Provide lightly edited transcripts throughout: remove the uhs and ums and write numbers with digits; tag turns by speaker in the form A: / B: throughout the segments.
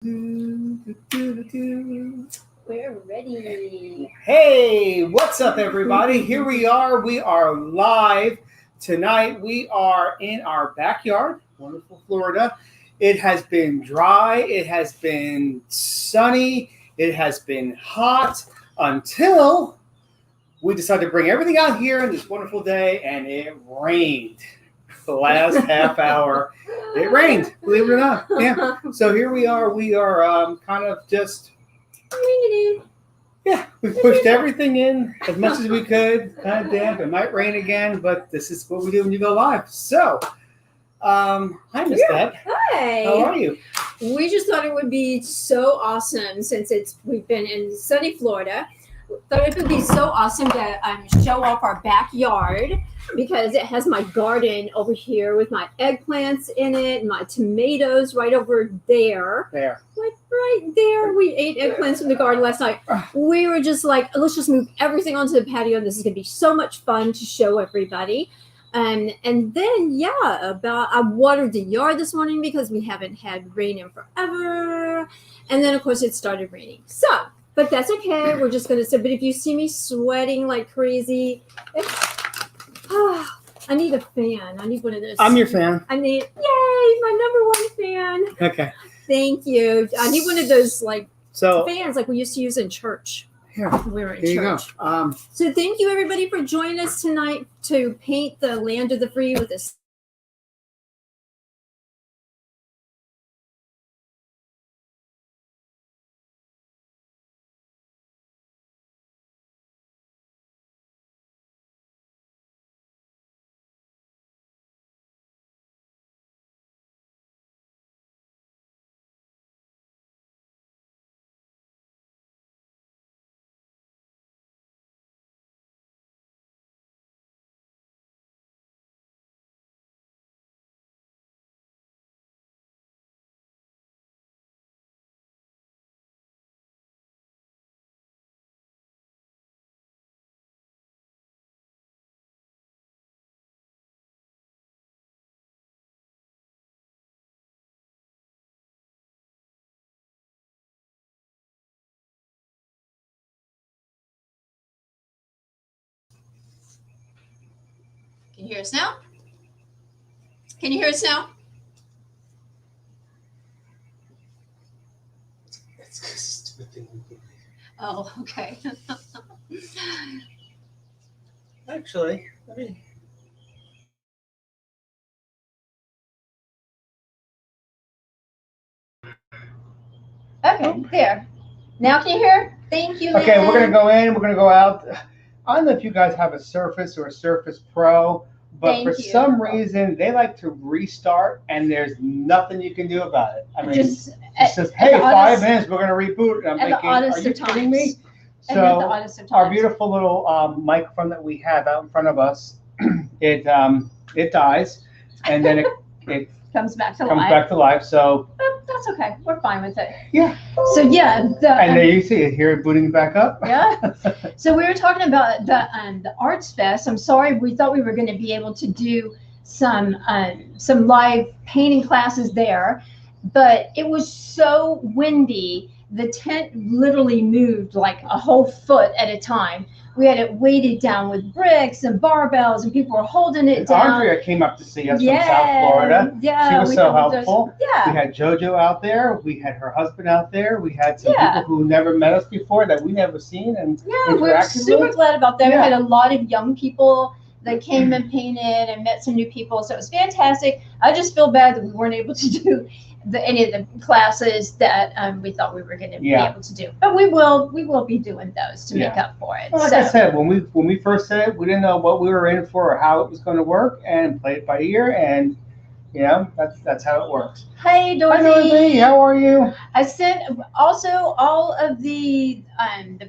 A: We're ready.
B: Hey, what's up, everybody? Here we are. We are live tonight. We are in our backyard, wonderful Florida. It has been dry, it has been sunny, it has been hot until we decided to bring everything out here in this wonderful day, and it rained. The last half hour, it rained, believe it or not. Yeah. So here we are. We are kind of just. Yeah, we pushed everything in as much as we could. Kind of damp. It might rain again, but this is what we do when you go live. So, hi, Miss Deb.
A: Hi.
B: How are you?
A: We just thought it would be so awesome since we've been in sunny Florida. Thought it would be so awesome to show off our backyard because it has my garden over here with my eggplants in it, my tomatoes right over there. Like right there. We ate eggplants from the garden last night. We were just like, let's just move everything onto the patio. This is going to be so much fun to show everybody. And then, I watered the yard this morning because we haven't had rain in forever. And then, of course, it started raining. But that's okay. We're just going to sit. But if you see me sweating like crazy, I need a fan. I need one of those.
B: I'm your fan.
A: Yay, my number one fan.
B: Okay.
A: Thank you. I need one of those fans like we used to use in church.
B: Here,
A: we were in
B: here
A: church.
B: You go.
A: So thank you everybody for joining us tonight to paint the land of the free with this. Can you hear us now? Can you hear us now?
B: That's a stupid thing.
A: Oh, okay.
B: Actually, let me.
A: Okay, there. Now can you hear? Thank you,
B: Okay,
A: Lynn.
B: we're going to go in. We're going to go out. I don't know if you guys have a Surface or a Surface Pro, but for some reason they like to restart, and there's nothing you can do about it. I mean, it says, "Hey, 5 minutes, we're going to reboot." And I'm thinking, "Are you kidding me?" So our beautiful little microphone that we have out in front of us, it dies, and then it
A: comes back to
B: life. So
A: that's okay. We're fine with it.
B: Yeah.
A: So
B: and there you see it here booting back up.
A: Yeah. So we were talking about the Arts Fest. I'm sorry, we thought we were going to be able to do some live painting classes there, but it was so windy. The tent literally moved like a whole foot at a time. We had it weighted down with bricks and barbells, and people were holding it down.
B: Andrea came up to see us from South Florida.
A: Yeah,
B: she was so helpful.
A: We
B: had JoJo out there. We had her husband out there. We had some people who never met us before that we never seen and
A: we're super glad about that. We had a lot of young people that came and painted and met some new people, so it was fantastic. I just feel bad that we weren't able to do any of the classes that we thought we were going to be able to do, but we will be doing those to make up for it.
B: Well, like I said, when we first said it, we didn't know what we were in for or how it was going to work, and play it by ear, and that's how it works.
A: Hey, Dorothy.
B: Hi, Dorothy. How are you?
A: I sent also all of the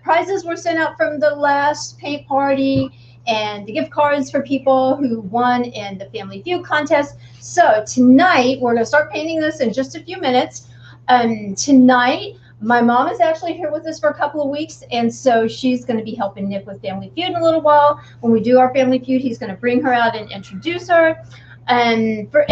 A: prizes were sent out from the last paint party, and the gift cards for people who won in the Family Feud contest. So tonight, we're going to start painting this in just a few minutes. Tonight, my mom is actually here with us for a couple of weeks, and so she's going to be helping Nick with Family Feud in a little while. When we do our Family Feud, he's going to bring her out and introduce her. And for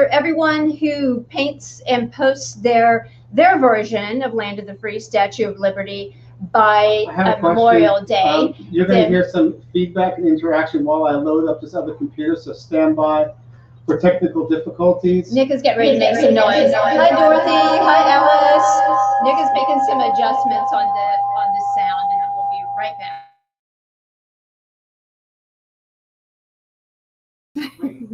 A: everyone who paints and posts their their version of Land of the Free, Statue of Liberty, by
C: I have a question.
A: Memorial Day.
C: You're going to
A: Then-
C: hear some feedback and interaction while I load up this other computer, so stand by for technical difficulties.
A: Nick is getting ready to make some noise. Hi, Dorothy. Hi, Alice. Nick is making some adjustments on the sound, and then we'll be right back.
B: Wait.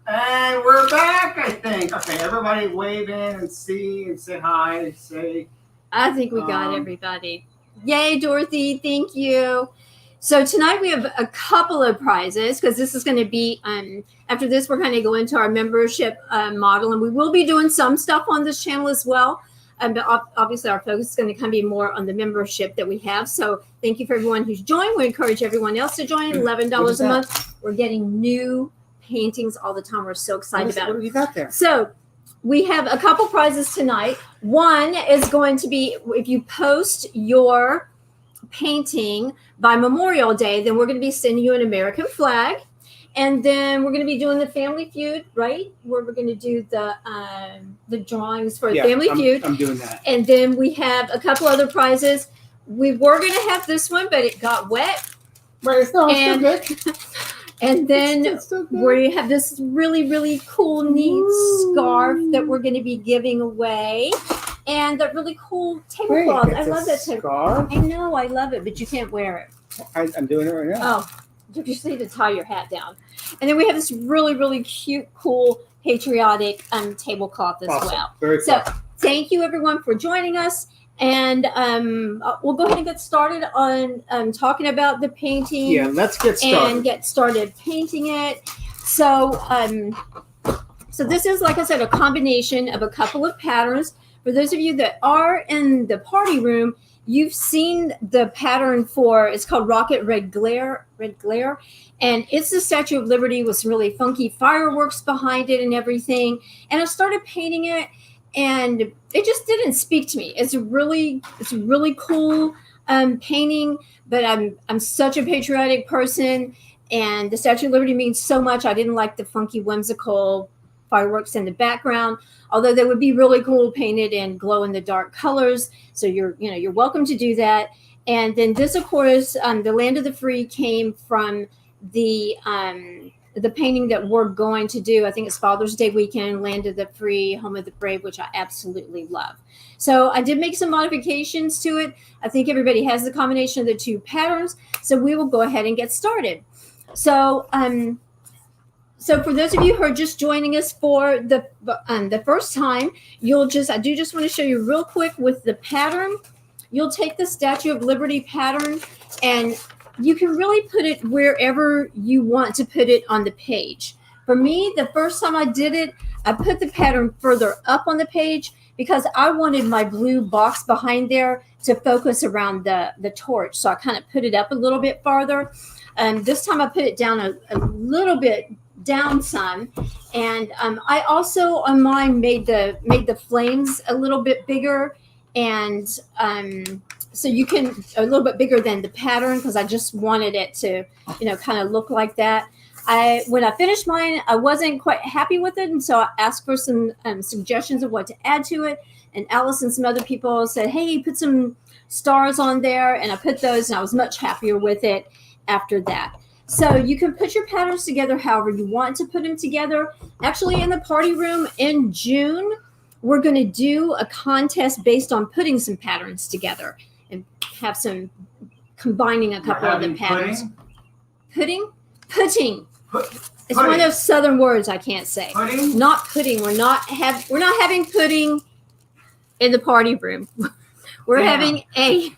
B: And we're back, I think. Okay, everybody wave in and see and say hi and say.
A: I think we got everybody. Yay, Dorothy. Thank you. So tonight we have a couple of prizes because this is going to be, after this, we're going to go into our membership model, and we will be doing some stuff on this channel as well. But obviously our focus is going to kind of be more on the membership that we have. So thank you for everyone who's joined. We encourage everyone else to join. $11 a month. We're getting new paintings all the time. We're so excited about it.
B: What have you got there?
A: So we have a couple prizes tonight. One is going to be if you post your painting by Memorial Day, then we're going to be sending you an American flag. And then we're going to be doing the Family Feud, right? Where we're going to do the drawings for Family Feud.
B: I'm doing that.
A: And then we have a couple other prizes. We were going to have this one, but it got wet.
B: Right, it's still good.
A: And then
B: It's still good.
A: we have this really, really cool, neat scarf that we're going to be giving away. And that really cool tablecloth. I love that tablecloth.
B: Scarf?
A: I know, I love it, but you can't wear it.
B: I'm doing it right now.
A: Oh, you just need to tie your hat down. And then we have this really, really cute, cool, patriotic tablecloth as
B: Awesome.
A: well.
B: Very
A: So
B: cool.
A: thank you, everyone, for joining us. And we'll go ahead and get started on talking about the painting.
B: Yeah, let's get started.
A: And get started painting it. So, so this is, like I said, a combination of a couple of patterns. For those of you that are in the party room, you've seen the pattern for, it's called Rocket Red Glare, and it's the Statue of Liberty with some really funky fireworks behind it and everything. And I started painting it, and it just didn't speak to me. It's a really cool painting, but I'm such a patriotic person, and the Statue of Liberty means so much. I didn't like the funky, whimsical fireworks in the background, although they would be really cool painted in glow in the dark colors. So you're welcome to do that. And then this, of course, the Land of the Free came from the painting that we're going to do. I think it's Father's Day weekend, Land of the Free, Home of the Brave, which I absolutely love. So I did make some modifications to it. I think everybody has the combination of the two patterns. So we will go ahead and get started. So, so for those of you who are just joining us for the first time, I do just want to show you real quick with the pattern. You'll take the Statue of Liberty pattern, and you can really put it wherever you want to put it on the page. For me, the first time I did it, I put the pattern further up on the page because I wanted my blue box behind there to focus around the torch. So I kind of put it up a little bit farther. This time I put it down a little bit down some, and I also on mine made the flames a little bit bigger, and so you can a little bit bigger than the pattern because I just wanted it to kind of look like that. When I finished mine, I wasn't quite happy with it, and so I asked for some suggestions of what to add to it. And Alice and some other people said, "Hey, put some stars on there," and I put those, and I was much happier with it after that. So you can put your patterns together however you want to put them together. Actually, in the party room in June, we're going to do a contest based on putting some patterns together and have some combining a couple of the patterns. Putting? Putting. It's one of those southern words I can't say.
B: Pudding?
A: Not pudding. We're not having pudding in the party room. We're having a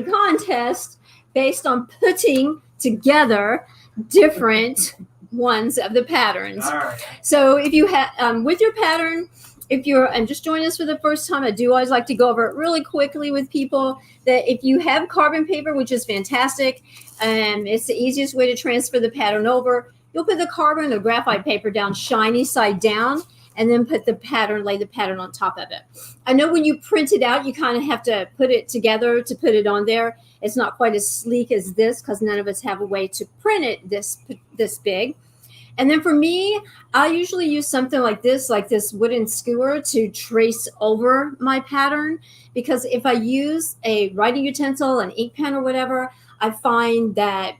A: contest based on putting together different ones of the patterns.
B: All right.
A: So if you have with your pattern, if you're just joining us for the first time, I do always like to go over it really quickly with people that if you have carbon paper, which is fantastic, it's the easiest way to transfer the pattern over. You'll put the carbon or graphite paper down shiny side down, and then lay the pattern on top of it. I know when you print it out, you kind of have to put it together to put it on there. It's not quite as sleek as this because none of us have a way to print it this big. And then for me, I usually use something like this wooden skewer to trace over my pattern, because if I use a writing utensil, an ink pen or whatever, I find that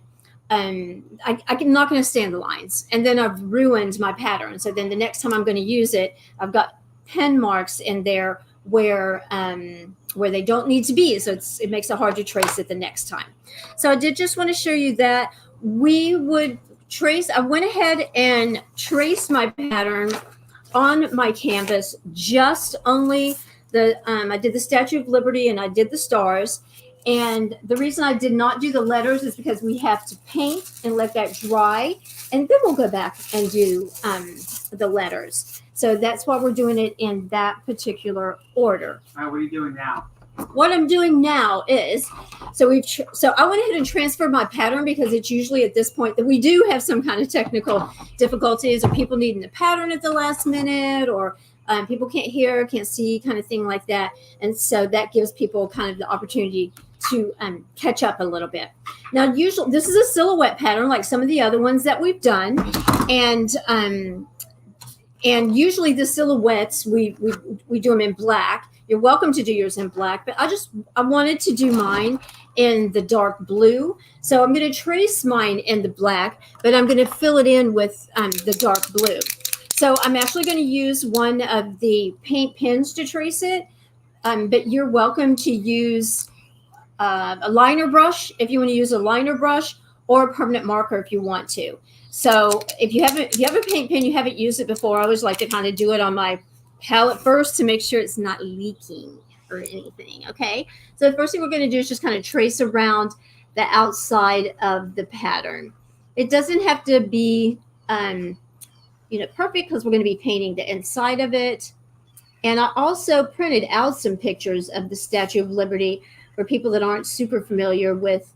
A: I'm not going to stand the lines, and then I've ruined my pattern. So then the next time I'm going to use it, I've got pen marks in there where they don't need to be. So it makes it hard to trace it the next time. So I did just want to show you that we would trace. I went ahead and traced my pattern on my canvas, just only I did the Statue of Liberty and I did the stars. And the reason I did not do the letters is because we have to paint and let that dry, and then we'll go back and do the letters. So that's why we're doing it in that particular order.
B: All right, what are you doing now?
A: What I'm doing now is, so I went ahead and transferred my pattern, because it's usually at this point that we do have some kind of technical difficulties, or people needing the pattern at the last minute, or people can't hear, can't see, kind of thing like that. And so that gives people kind of the opportunity to catch up a little bit. Now, usually this is a silhouette pattern like some of the other ones that we've done, and usually the silhouettes we do them in black. You're welcome to do yours in black, but I wanted to do mine in the dark blue. So I'm going to trace mine in the black, but I'm going to fill it in with the dark blue. So I'm actually going to use one of the paint pens to trace it, but you're welcome to use a liner brush if you want to use a liner brush, or a permanent marker if you want to. So if you have a paint pen, you haven't used it before, I always like to kind of do it on my palette first to make sure it's not leaking or anything. Okay, so the first thing we're going to do is just kind of trace around the outside of the pattern. It doesn't have to be perfect, because we're going to be painting the inside of it. And I also printed out some pictures of the Statue of Liberty for people that aren't super familiar with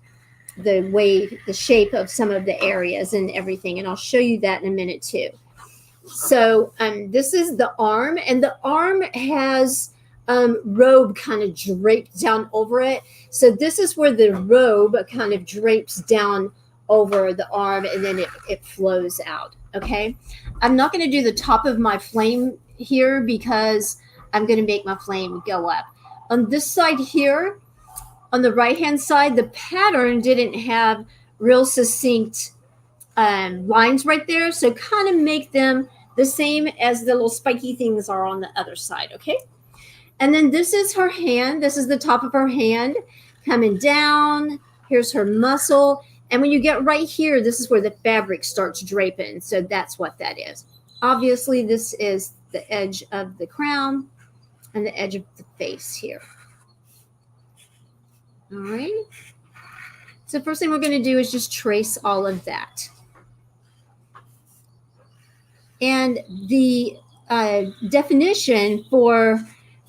A: the shape of some of the areas and everything. And I'll show you that in a minute too. So this is the arm, and the arm has robe kind of draped down over it. So this is where the robe kind of drapes down over the arm, and then it flows out. Okay, I'm not going to do the top of my flame here, because I'm going to make my flame go up. On this side here, on the right hand side, the pattern didn't have real succinct lines right there, so kind of make them the same as the little spiky things are on the other side. Okay, and then this is her hand. This is the top of her hand coming down. Here's her muscle. And when you get right here, this is where the fabric starts draping. So that's what that is. Obviously, this is the edge of the crown and the edge of the face here. All right. So first thing we're going to do is just trace all of that. And the definition for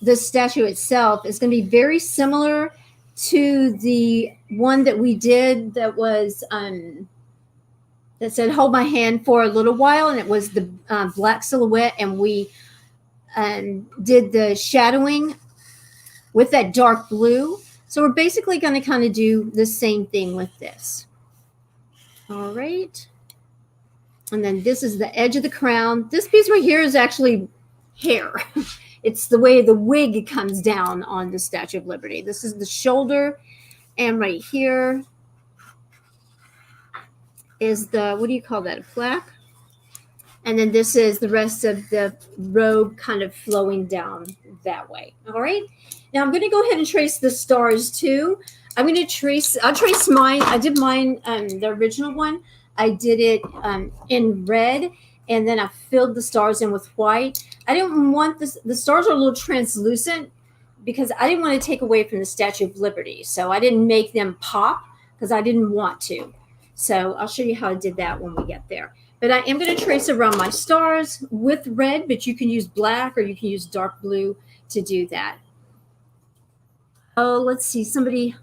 A: the statue itself is going to be very similar to the one that we did that was that said hold my hand for a little while, and it was the black silhouette, and we did the shadowing with that dark blue. So we're basically going to kind of do the same thing with this. All right, and then this is the edge of the crown. This piece right here is actually hair. It's the way the wig comes down on the Statue of Liberty. This is the shoulder, and right here is the, what do you call that, a plaque? And then this is the rest of the robe kind of flowing down that way. All right. Now I'm going to go ahead and trace the stars too. I'll trace mine. I did mine, the original one. I did it in red, and then I filled the stars in with white. I didn't want this, the stars are a little translucent, because I didn't want to take away from the Statue of Liberty. So I didn't make them pop, because I didn't want to. So I'll show you how I did that when we get there. But I am going to trace around my stars with red, but you can use black or you can use dark blue to do that. Oh, let's see. Somebody,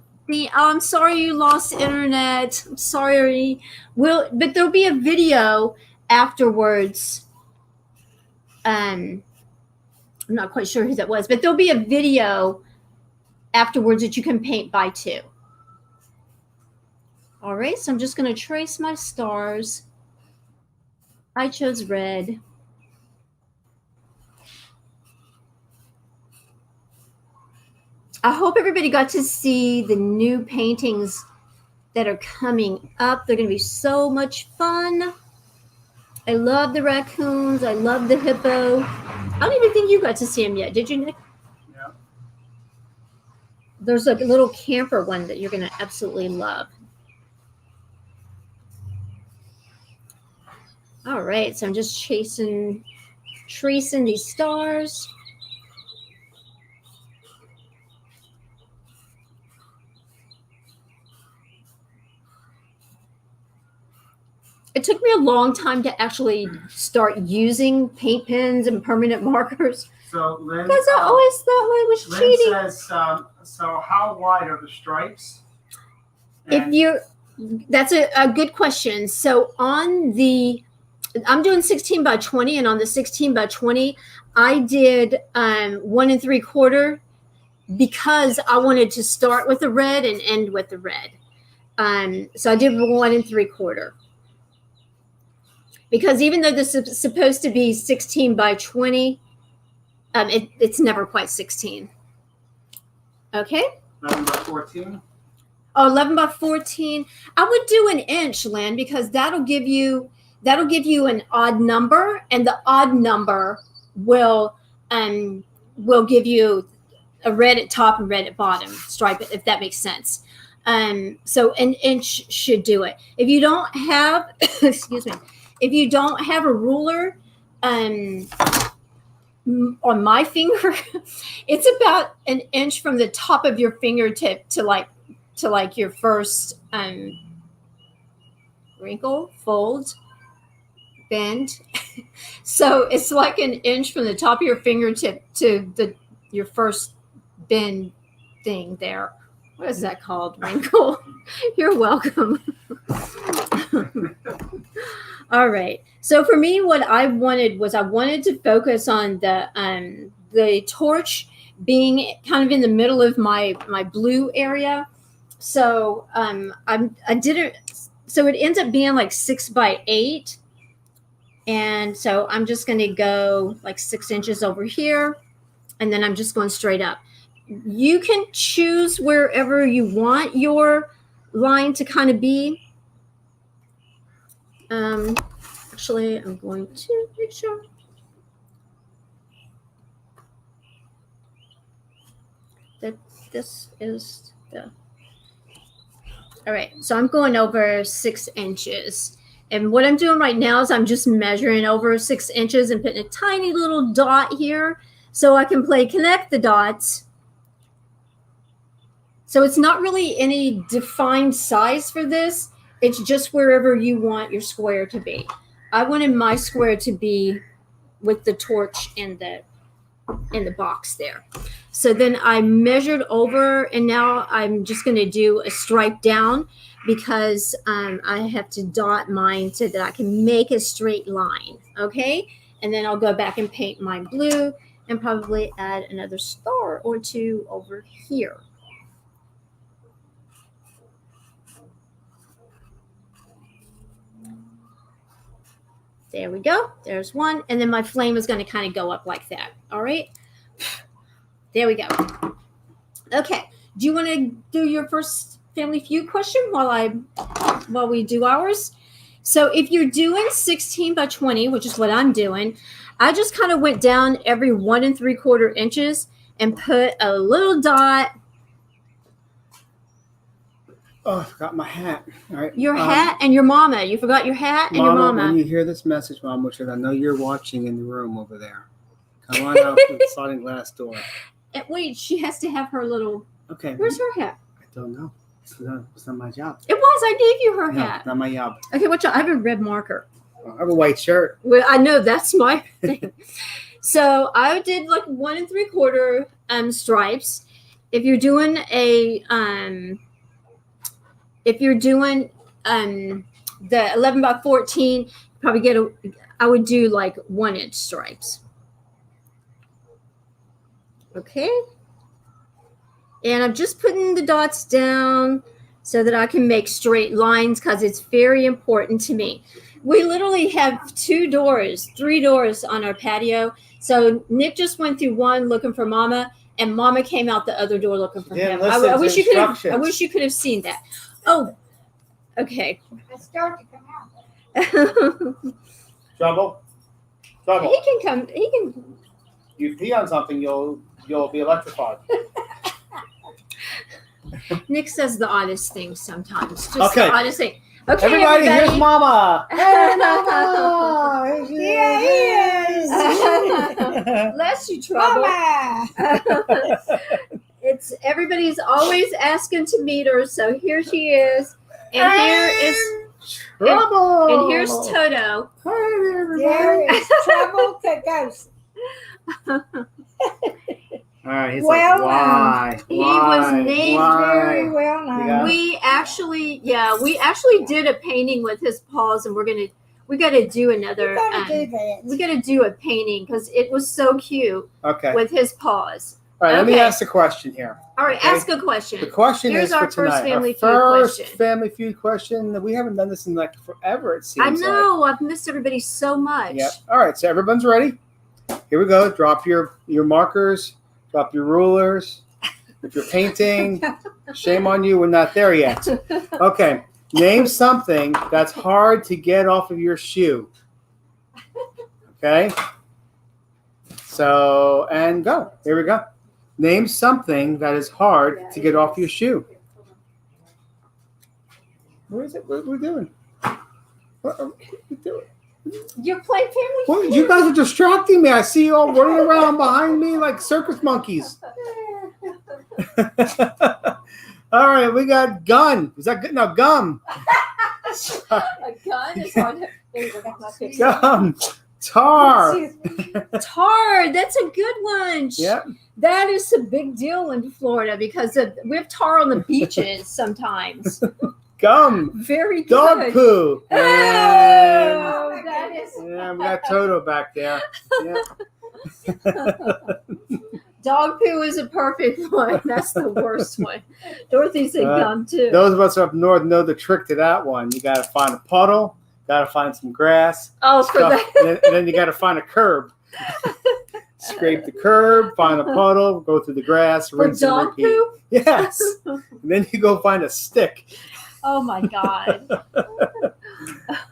A: I'm sorry you lost internet. I'm sorry. But there'll be a video afterwards. I'm not quite sure who that was, but there'll be a video afterwards that you can paint by too. All right, so I'm just going to trace my stars. I chose red. I hope everybody got to see the new paintings that are coming up. They're going to be so much fun. I love the raccoons. I love the hippo. I don't even think you got to see them yet. Did you, Nick?
B: Yeah.
A: There's like a little camper one that you're going to absolutely love. All right, so I'm just tracing these stars. It took me a long time to actually start using paint pens and permanent markers.
B: So Lynn,
A: because I always thought I was
B: Lynn
A: cheating.
B: says, so how wide are the stripes?
A: That's a good question. So I'm doing 16 by 20, and on the 16 by 20, I did 1 3/4 because I wanted to start with the red and end with the red. So I did 1 3/4. Because even though this is supposed to be 16 by 20, it's never quite 16. Okay?
B: 11 by 14?
A: Oh, 11 by 14. I would do an inch, Lynn, because that'll give you an odd number, and the odd number will give you a red at top and red at bottom stripe, if that makes sense. So an inch should do it. If you don't have, excuse me, if you don't have a ruler, on my finger, it's about an inch from the top of your fingertip to your first wrinkle, fold, bend. So it's like an inch from the top of your fingertip to your first bend thing there. What is that called? Wrinkle. You're welcome. All right. So for me, what I wanted to focus on the torch being kind of in the middle of my blue area. So I did it. So it ends up being like 6 by 8, and so I'm just going to go like 6 inches over here, and then I'm just going straight up. You can choose wherever you want your line to kind of be. Actually, I'm going to make sure. That this is the. All right, so I'm going over 6 inches. And what I'm doing right now is I'm just measuring over 6 inches and putting a tiny little dot here so I can connect the dots. So it's not really any defined size for this. It's just wherever you want your square to be. I wanted my square to be with the torch in the box there. So then I measured over, and now I'm just going to do a stripe down because I have to dot mine so that I can make a straight line. Okay, and then I'll go back and paint my blue and probably add another star or two over here. There we go. There's one. And then my flame is going to kind of go up like that. All right. There we go. Okay. Do you want to do your first Family Feud question while we do ours? So if you're doing 16 by 20, which is what I'm doing, I just kind of went down every 1 3/4 inches and put a little dot.
B: Oh, I forgot my hat. All right.
A: Your hat and your mama. You forgot your hat and your mama.
B: When you hear this message, Mom, which I know you're watching in the room over there, come on out to the sliding glass door.
A: And wait, she has to have her little.
B: Okay.
A: Where's her hat?
B: I don't know. It's not my job.
A: It was. I gave you her
B: No,
A: hat.
B: not my job.
A: Okay, watch out. I have a red marker.
B: I have a white shirt.
A: Well, I know that's my thing. So I did like 1 3/4 stripes. If you're doing the 11 by 14, probably I would do like 1 inch stripes. Okay. And I'm just putting the dots down so that I can make straight lines because it's very important to me. We literally have 3 doors on our patio. So Nick just went through one looking for Mama, and Mama came out the other door looking for him. I wish you could have. I wish you could have seen that. Oh, okay.
D: I start to come out.
B: Trouble.
A: He can come. He can.
B: You pee on something, you'll be electrified.
A: Nick says the oddest things sometimes. Just
B: Okay.
A: the oddest thing. Okay,
B: Everybody, here's Mama. Hey, Mama.
D: Here he is.
A: Bless you, Trouble.
D: Mama.
A: It's everybody's always asking to meet her, so here she is, and here is
B: Trouble.
A: and here's Toto.
B: Hi, everybody.
D: There is Trouble the ghost.
B: All right, he's
D: Well
B: like, why?
A: He was
B: Why?
A: named
B: Why?
D: Very well known.
B: Yeah.
A: We actually did a painting with his paws, and we got to do another.
D: You gotta do that.
A: We got to do a painting because it was so cute
B: Okay.
A: with his paws.
B: All right, let me
A: Okay.
B: ask a question here.
A: All right,
B: Okay.
A: ask a
B: The
A: question.
B: question
A: Here's
B: is
A: our
B: for
A: first
B: tonight.
A: Family Feud
B: first
A: question.
B: Family Feud question. We haven't done this in like forever, it seems
A: I
B: like.
A: know I've missed everybody so much.
B: Yep. All right, so everyone's ready. Here we go. Drop your markers. Drop your rulers. If you're painting, shame on you. We're not there yet. Okay. Name something that's hard to get off of your shoe. Okay. So, and go. Here we go. Name something that is hard to get off your shoe. Where is it? What are we doing? What are we doing?
A: You're playing Family
B: Well,
A: Feud.
B: you guys are distracting me. I see you all running around behind me like circus monkeys. All right, we got gun. Is that good? No, gum.
A: A gun is hard to. There you go, that's my picture.
B: Gum. Tar.
A: Tar, that's a good one.
B: Yep.
A: That is a big deal in Florida because we have tar on the beaches sometimes.
B: Gum.
A: Very good.
B: Dog poo.
A: Oh,
B: And,
A: that is.
B: yeah, we got Toto back there. Yeah.
A: Dog poo is a perfect one. That's the worst one. Dorothy said gum too.
B: Those of us up north know the trick to that one. You got to find a puddle. Got to find some grass.
A: Oh, for
B: Stuff,
A: that.
B: and then you got to find a curb. Scrape the curb, find a puddle, go through the grass,
A: For
B: rinse and
A: dog
B: repeat.
A: poo?
B: Yes. And then you go find a stick.
A: Oh my God.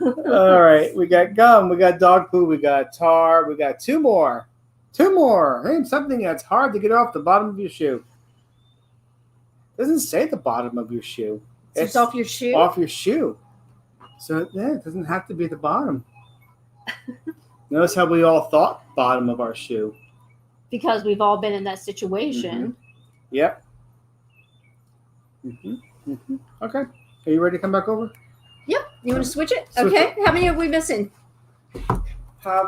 B: All right. We got gum, we got dog poo, we got tar, we got two more. Name something that's hard to get off the bottom of your shoe. It doesn't say the bottom of your shoe.
A: It's off your shoe?
B: Off your shoe. So yeah, it doesn't have to be the bottom. Notice how we all thought bottom of our shoe.
A: Because we've all been in that situation.
B: Yep. Okay. Are you ready to come back over?
A: Yep. You want to switch it?
B: Switch
A: Okay. How many are we missing?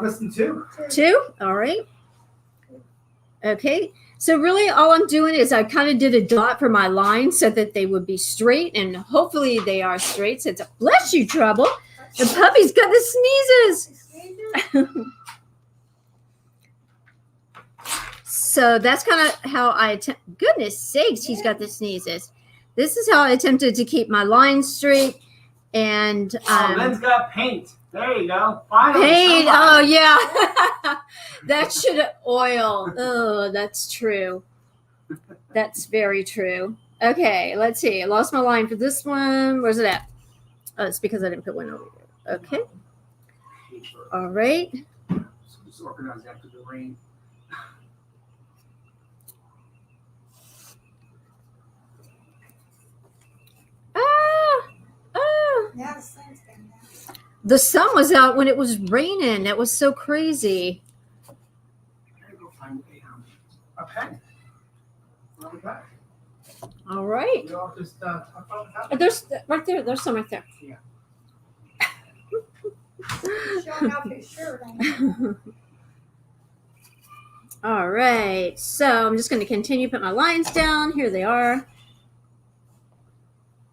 B: Listen to.
A: 2? All right. Okay. So really all I'm doing is I kind of did a dot for my lines so that they would be straight, and hopefully they are straight. So it's a bless you, Trouble. The puppy's got the sneezes. So that's kind of how I goodness sakes, he's got the sneezes. This is how I attempted to keep my lines straight. And
B: Ben's got paint. There you go. Finally,
A: paint.
B: somebody.
A: Oh yeah. That should have oil. Oh, that's true. That's very true. Okay, let's see. I lost my line for this one. Where's it at? Oh, it's because I didn't put one over here. Okay. All right.
B: Just organize after the rain.
D: Now the sun's coming out.
A: The sun was out when it was raining. That was so crazy.
B: I gotta go find a pen. Okay.
A: All right.
B: We all just talk about that.
A: There's right there. There's some right there.
B: Yeah.
D: Showing off his shirt. ain't he?
A: All right. So I'm just going to continue to put my lines down. Here they are.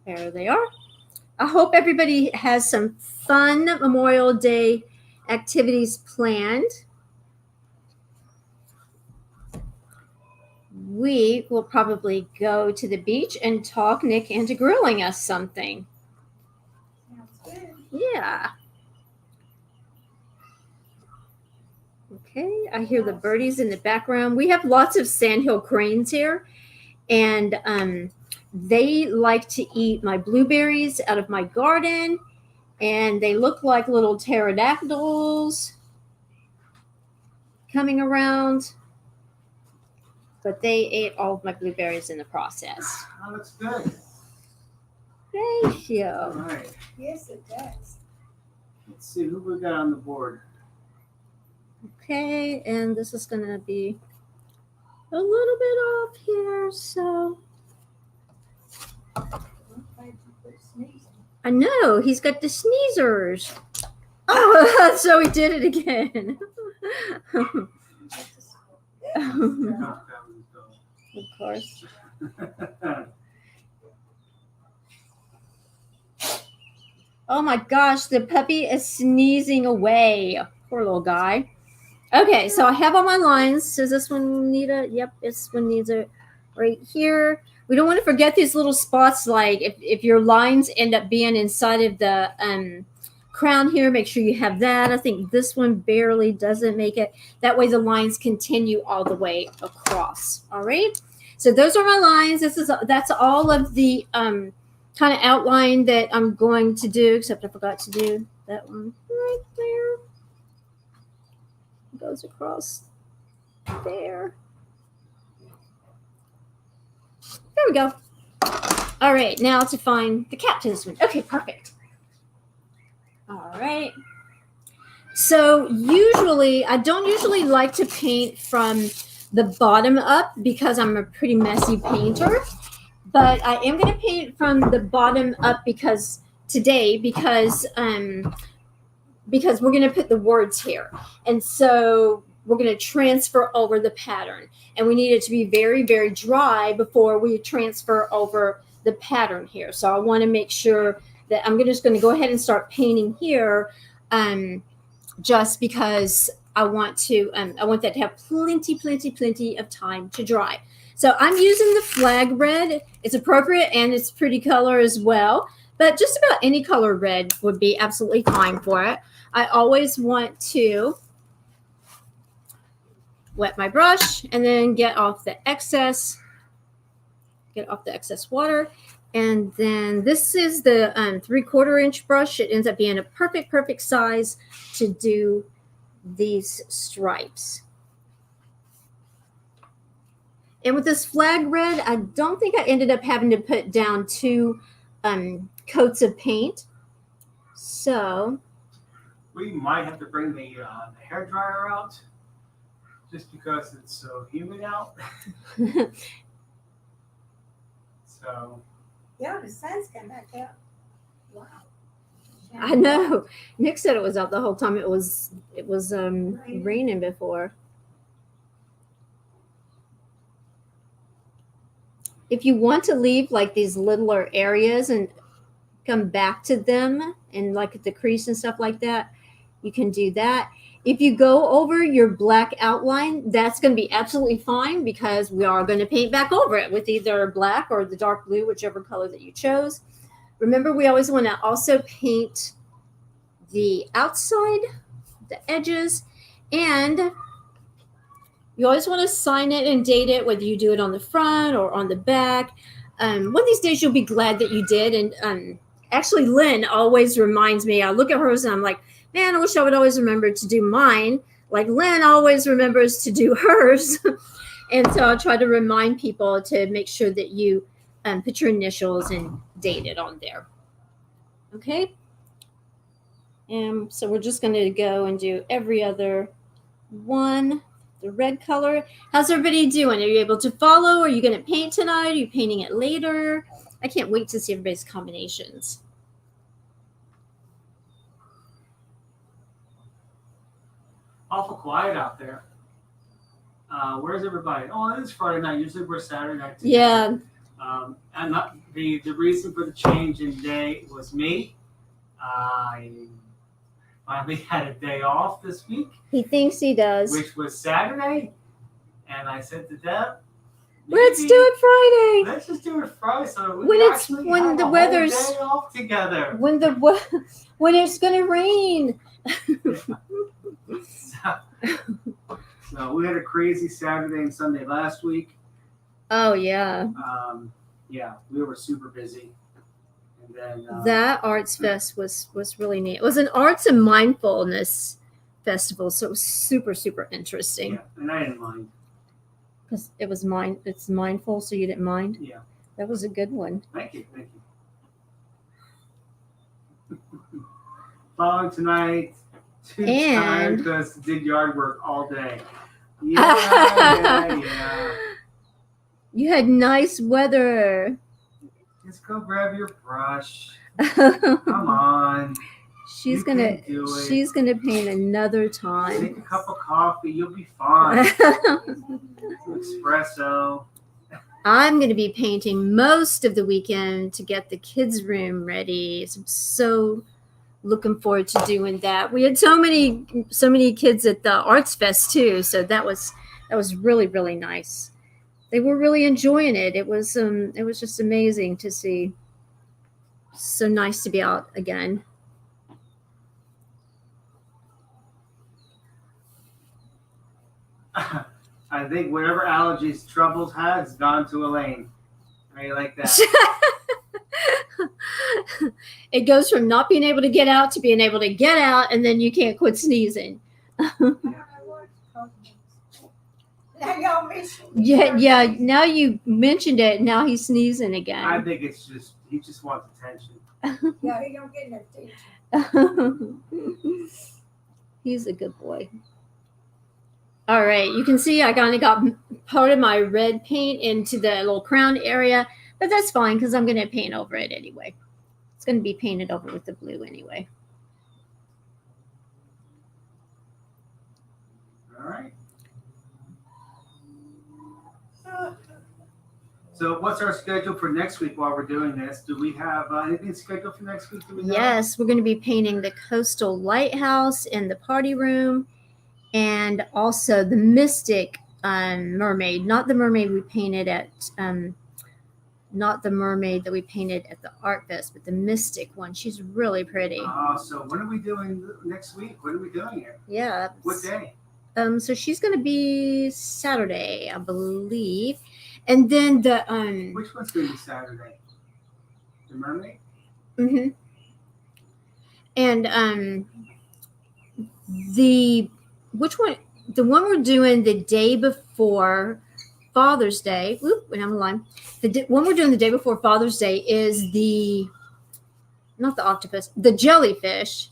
A: There they are. I hope everybody has some fun Memorial Day activities planned. We will probably go to the beach and talk Nick into grilling us something.
D: Sounds good.
A: Yeah. Okay, I hear the birdies in the background. We have lots of sandhill cranes here, and they like to eat my blueberries out of my garden, and they look like little pterodactyls coming around, but they ate all of my blueberries in the process.
B: That looks good.
A: Thank you.
B: All right.
D: Yes, it does.
B: Let's see who we got on the board.
A: Okay, and this is going to be a little bit off here, so I know he's got the sneezers. Oh, so he did it again. Of course. Oh my gosh, the puppy is sneezing away. Poor little guy. Okay, so I have all my lines. Does this one need a? Yep, this one needs a right here. We don't want to forget these little spots, like if your lines end up being inside of the crown here, make sure you have that. I think this one barely doesn't make it. That way the lines continue all the way across. All right. So those are my lines. That's all of the kind of outline that I'm going to do, except I forgot to do that one right there. It goes across there. There we go. All right, now to find the captain's one. Okay, perfect. All right. So usually, I don't usually like to paint from the bottom up because I'm a pretty messy painter. But I am going to paint from the bottom up because we're going to put the words here. And so we're going to transfer over the pattern. And we need it to be very, very dry before we transfer over the pattern here. So I want to make sure that I'm just going to go ahead and start painting here just because I want that to have plenty of time to dry. So I'm using the flag red. It's appropriate and it's pretty color as well. But just about any color red would be absolutely fine for it. I always want to wet my brush and then get off the excess water. And then this is the 3/4 inch brush. It ends up being a perfect size to do these stripes. And with this flag red, I don't think I ended up having to put down 2 coats of paint. So
B: we might have to bring the hair dryer out just because it's so humid out. So
D: Yeah, the sun's come back up. Wow.
A: I know. Nick said it was out the whole time. It was raining before. If you want to leave like these littler areas and come back to them and like the crease and stuff like that, you can do that. If you go over your black outline, that's going to be absolutely fine because we are going to paint back over it with either black or the dark blue, whichever color that you chose. Remember, we always want to also paint the outside, the edges, and you always want to sign it and date it, whether you do it on the front or on the back. One of these days you'll be glad that you did. And actually, Lynn always reminds me. I look at hers and I'm like, man, I wish I would always remember to do mine. Like Lynn always remembers to do hers. And so I try to remind people to make sure that you put your initials and date it on there. Okay. And so we're just going to go and do every other one. The red color. How's everybody doing? Are you able to follow? Are you going to paint tonight? Are you painting it later? I can't wait to see everybody's combinations.
B: awful quiet out there. Where's everybody? Oh, it's Friday night. Usually we're Saturday night together.
A: Yeah.
B: And the reason for the change in day was me. I finally had a day off this week.
A: He thinks he does.
B: Which was Saturday. And I said to Deb,
A: let's do it Friday.
B: Let's just do it Friday. So
A: when the weather's
B: day off together.
A: When it's gonna rain.
B: So we had a crazy Saturday and Sunday last week.
A: Oh yeah.
B: Yeah, we were super busy. And then
A: That Arts Fest was really neat. It was an arts and mindfulness festival, so it was super, super interesting.
B: yeah, and I didn't mind.
A: Because it's mindful, so you didn't mind?
B: Yeah.
A: That was a good one.
B: Thank you. Following tonight, too tired because did yard work all day. Yeah.
A: You had nice weather.
B: Just go grab your brush. Come on.
A: She's
B: You
A: gonna
B: can do it.
A: she's gonna paint another time.
B: Take a cup of coffee. You'll be fine. Espresso.
A: I'm gonna be painting most of the weekend to get the kids' room ready. So I'm so looking forward to doing that. We had so many kids at the Arts Fest too, so that was really, really nice. They were really enjoying it. It was just amazing to see. So nice to be out again.
B: I think whatever allergies Troubles has gone to Elaine. How you like that?
A: It goes from not being able to get out to being able to get out, and then you can't quit sneezing.
D: Now y'all miss me.
A: Yeah. Now you mentioned it. Now he's sneezing
B: I
A: again.
B: think it's just he just wants attention.
D: Yeah, he don't get no attention.
A: He's a good boy. All right, you can see I kind of got part of my red paint into the little crown area, but that's fine because I'm going to paint over it anyway. It's going to be painted over with the blue anyway.
B: All right. So what's our schedule for next week while we're doing this? Do we have anything scheduled for next week? Do we know?
A: Yes, we're going to be painting the coastal lighthouse in the party room and also the Mystic mermaid, not the mermaid we painted at, not the mermaid that we painted at the Art Fest, but the Mystic one. She's really pretty.
B: So when are we doing next week? When are we doing it?
A: Yeah.
B: What day?
A: So she's going to be Saturday, I believe. And then the
B: Which one's going to be Saturday? The mermaid?
A: Mm-hmm. And the one we're doing the day before Father's Day. Whoop, went on the line. The one we're doing the day before Father's Day is not the octopus, the jellyfish,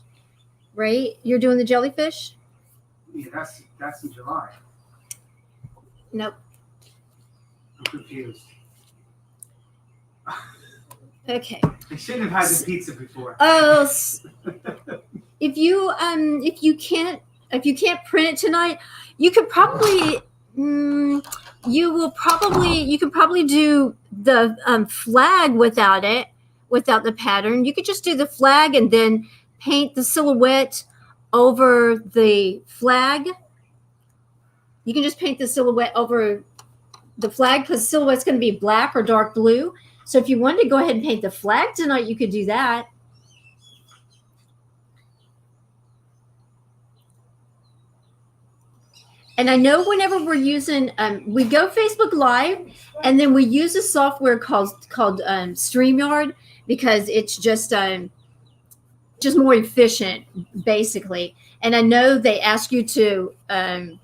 A: right? You're doing the jellyfish?
B: Yeah, that's in July.
A: Nope.
B: I'm confused.
A: Okay.
B: I shouldn't have had the pizza before.
A: Oh, if you can't print it tonight, you could probably you can probably do the flag without the pattern. You could just do the flag and then paint the silhouette over the flag. You can just paint the silhouette over the flag because the silhouette's going to be black or dark blue. So if you wanted to go ahead and paint the flag tonight, you could do that. And I know whenever we're using, we go Facebook Live, and then we use a software called StreamYard because it's just more efficient, basically. And I know they ask you to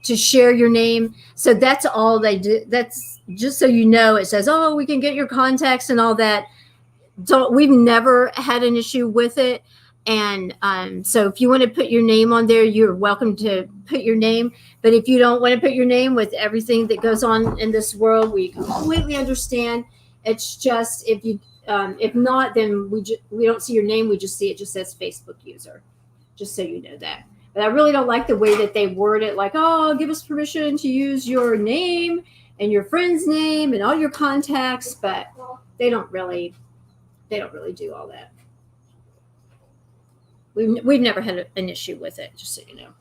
A: share your name, so that's all they do. That's just so you know. It says, "Oh, we can get your contacts and all that." We've never had an issue with it. And so if you want to put your name on there, you're welcome to put your name. But if you don't want to put your name with everything that goes on in this world, we completely understand. It's just if not, then we don't see your name. We just see it just says Facebook user, just so you know that. But I really don't like the way that they word it, like, "Oh, give us permission to use your name and your friend's name and all your contacts." But they don't really do all that. We've never had an issue with it, just so you know.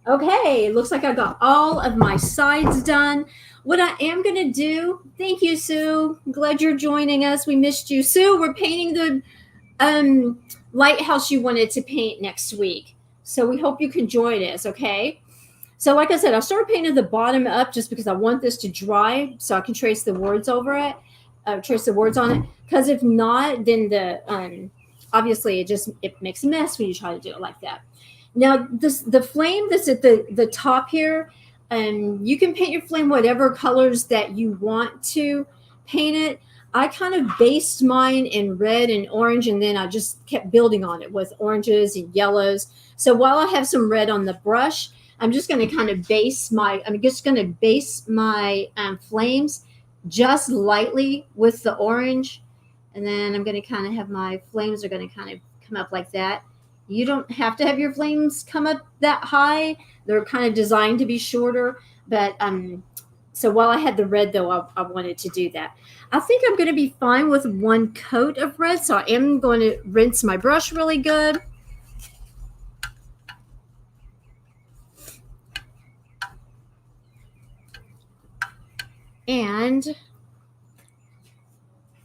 A: Okay, it looks like I got all of my sides done. What I am going to do, thank you, Sue. I'm glad you're joining us. We missed you. Sue, we're painting the lighthouse you wanted to paint next week. So we hope you can join us, okay? So like I said, I started painting the bottom up just because I want this to dry so I can trace the words over it, trace the words on it. Because if not, then obviously it makes a mess when you try to do it like that. Now the flame that's at the top here, you can paint your flame whatever colors that you want to paint it. I kind of based mine in red and orange, and then I just kept building on it with oranges and yellows. So while I have some red on the brush, I'm just going to kind of base my flames just lightly with the orange. And then I'm going to kind of have my flames are going to kind of come up like that. You don't have to have your flames come up that high. They're kind of designed to be shorter. But so while I had the red, though, I wanted to do that. I think I'm going to be fine with one coat of red. So I am going to rinse my brush really good. And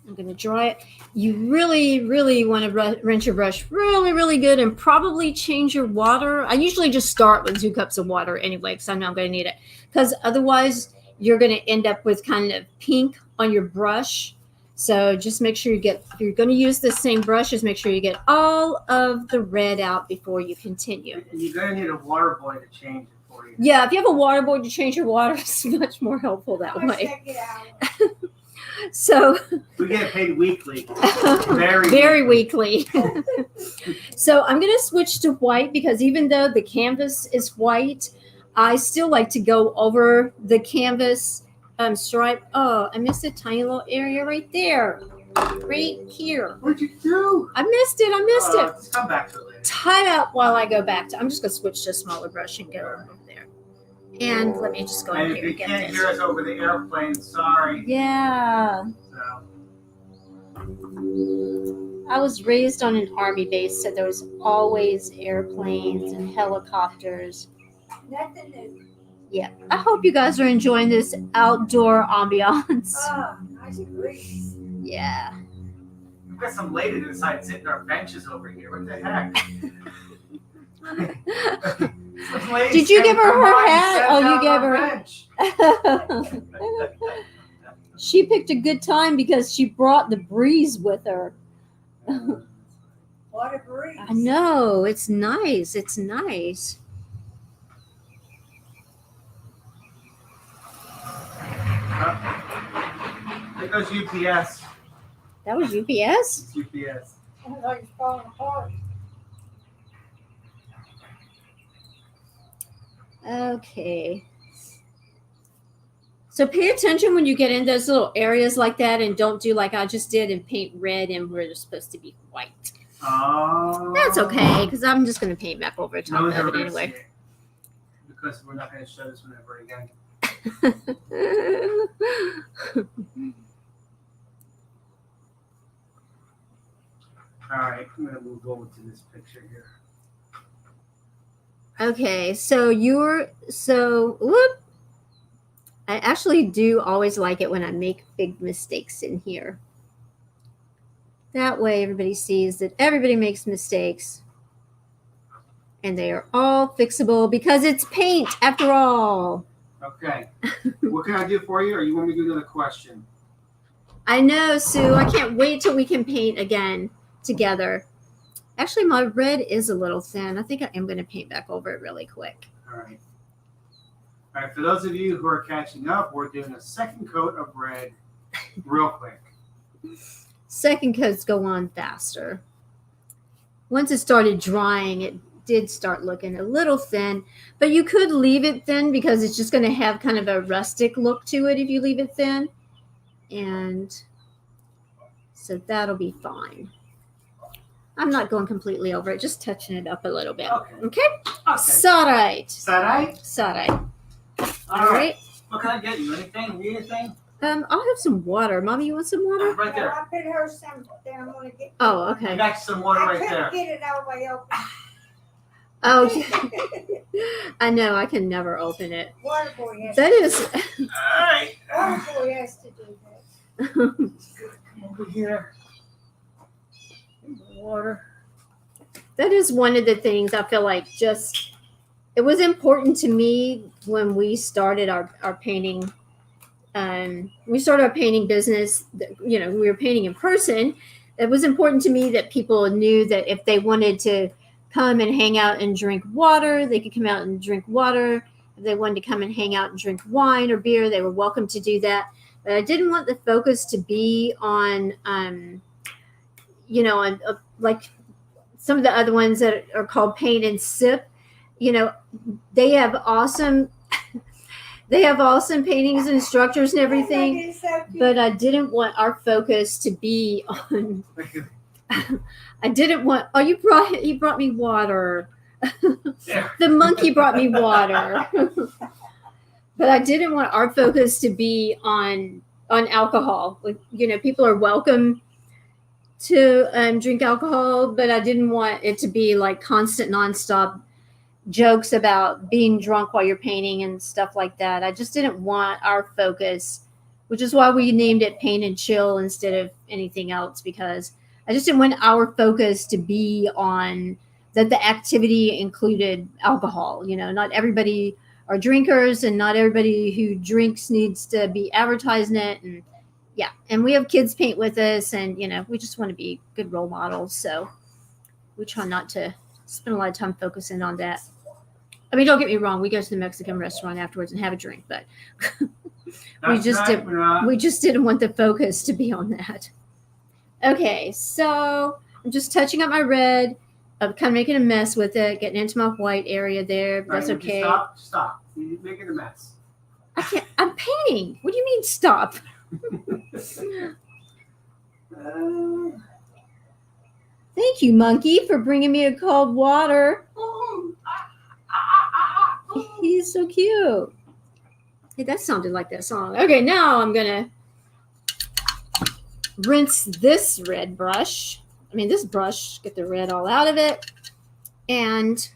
A: I'm going to dry it. You really, really want to rinse your brush really, really good and probably change your water. I usually just start with 2 cups of water anyway because I know I'm going to need it. Because otherwise, you're going to end up with kind of pink on your brush. So just make sure if you're going to use the same brush, just make sure you get all of the red out before you continue.
B: You're going to need a water boy to change it for you.
A: Yeah, if you have a water boy to change your water, it's much more helpful that way.
D: Check it out.
A: So
B: we get paid weekly.
A: Very weekly. So I'm going to switch to white because even though the canvas is white, I still like to go over the canvas stripe. Oh, I missed a tiny little area right there. Right here.
B: What'd you do?
A: I missed it.
B: Let's come back to it later.
A: Time out while I go back to. I'm just going to switch to a smaller brush and go over there. And let me just go in
B: And
A: here
B: if
A: and
B: you
A: get
B: can't
A: this.
B: hear us over the airplane, sorry.
A: Yeah.
B: So,
A: I was raised on an army base, so there was always airplanes and helicopters.
D: Nothing new.
A: Yeah. I hope you guys are enjoying this outdoor ambiance.
D: Nice breeze.
A: Yeah.
B: we've got some lady that decided sitting on our benches over here. What the heck?
A: Did you give her her hat? Oh, you gave her. She picked a good time because she brought the breeze with her.
D: What a breeze.
A: I know. It's nice. It's nice.
B: There goes UPS.
A: That was UPS?
B: It's UPS.
D: Sounds like it's falling apart.
A: Okay. So pay attention when you get in those little areas like that and don't do like I just did and paint red and where they're supposed to be white.
B: Oh.
A: That's okay, because I'm just going to paint back over the top
B: No one's
A: of
B: ever
A: it
B: going to
A: anyway.
B: see it. Because we're not going to show this one ever again. All right, I'm going to move over to this picture here.
A: Okay, so whoop. I actually do always like it when I make big mistakes in here. That way everybody sees that everybody makes mistakes. And they are all fixable because it's paint after all.
B: Okay. What can I do for you, or you want me to do another question?
A: I know, Sue. I can't wait till we can paint again together. Actually, my red is a little thin. I think I am going to paint back over it really quick.
B: All right. All right, for those of you who are catching up, we're doing a second coat of red real quick.
A: Second coats go on faster. Once it started drying, it did start looking a little thin, but you could leave it thin because it's just going to have kind of a rustic look to it if you leave it thin. And so that'll be fine. I'm not going completely over it, just touching it up a little bit. Okay? Sarai.
B: Sarai?
A: All right.
B: What can I get you? Anything? Need anything?
A: I'll have some water. Mommy, you want some water?
B: Right there.
D: I put her some there. I'm going to get.
A: Oh,
B: I
A: okay.
B: got you some water
D: I
B: right
D: couldn't
B: there.
D: get it all the way open.
A: Oh, I know. I can never open it.
D: Water boy has
A: That is.
B: All right.
D: Water boy has to do that.
B: Come over here.
A: Water. That is one of the things I feel like just it was important to me when we started our painting. We started our painting business. We were painting in person. It was important to me that people knew that if they wanted to come and hang out and drink water, they could come out and drink water. If they wanted to come and hang out and drink wine or beer, they were welcome to do that. But I didn't want the focus to be on, like some of the other ones that are called paint and sip. They have awesome paintings and structures and everything, but I didn't want our focus to be on. I didn't want. Oh, you brought me water. The monkey brought me water. But I didn't want our focus to be on alcohol. People are welcome to drink alcohol, but I didn't want it to be like constant, nonstop jokes about being drunk while you're painting and stuff like that. I just didn't want our focus, which is why we named it Paint and Chill instead of anything else, because I just didn't want our focus to be on that the activity included alcohol. Not everybody are drinkers, and not everybody who drinks needs to be advertising it. And yeah, and we have kids paint with us, and we just want to be good role models. So we try not to spend a lot of time focusing on that. I mean, don't get me wrong. We go to the Mexican restaurant afterwards and have a drink, but we just didn't want the focus to be on that. Okay, so I'm just touching up my red. I'm kind of making a mess with it, getting into my white area there. But that's okay.
C: Stop. You're making a mess.
A: I can't. I'm painting. What do you mean stop? Thank you, monkey, for bringing me a cold water. He's so cute. Hey, that sounded like that song. Okay, now I'm going to rinse this red brush. This brush, get the red all out of it. And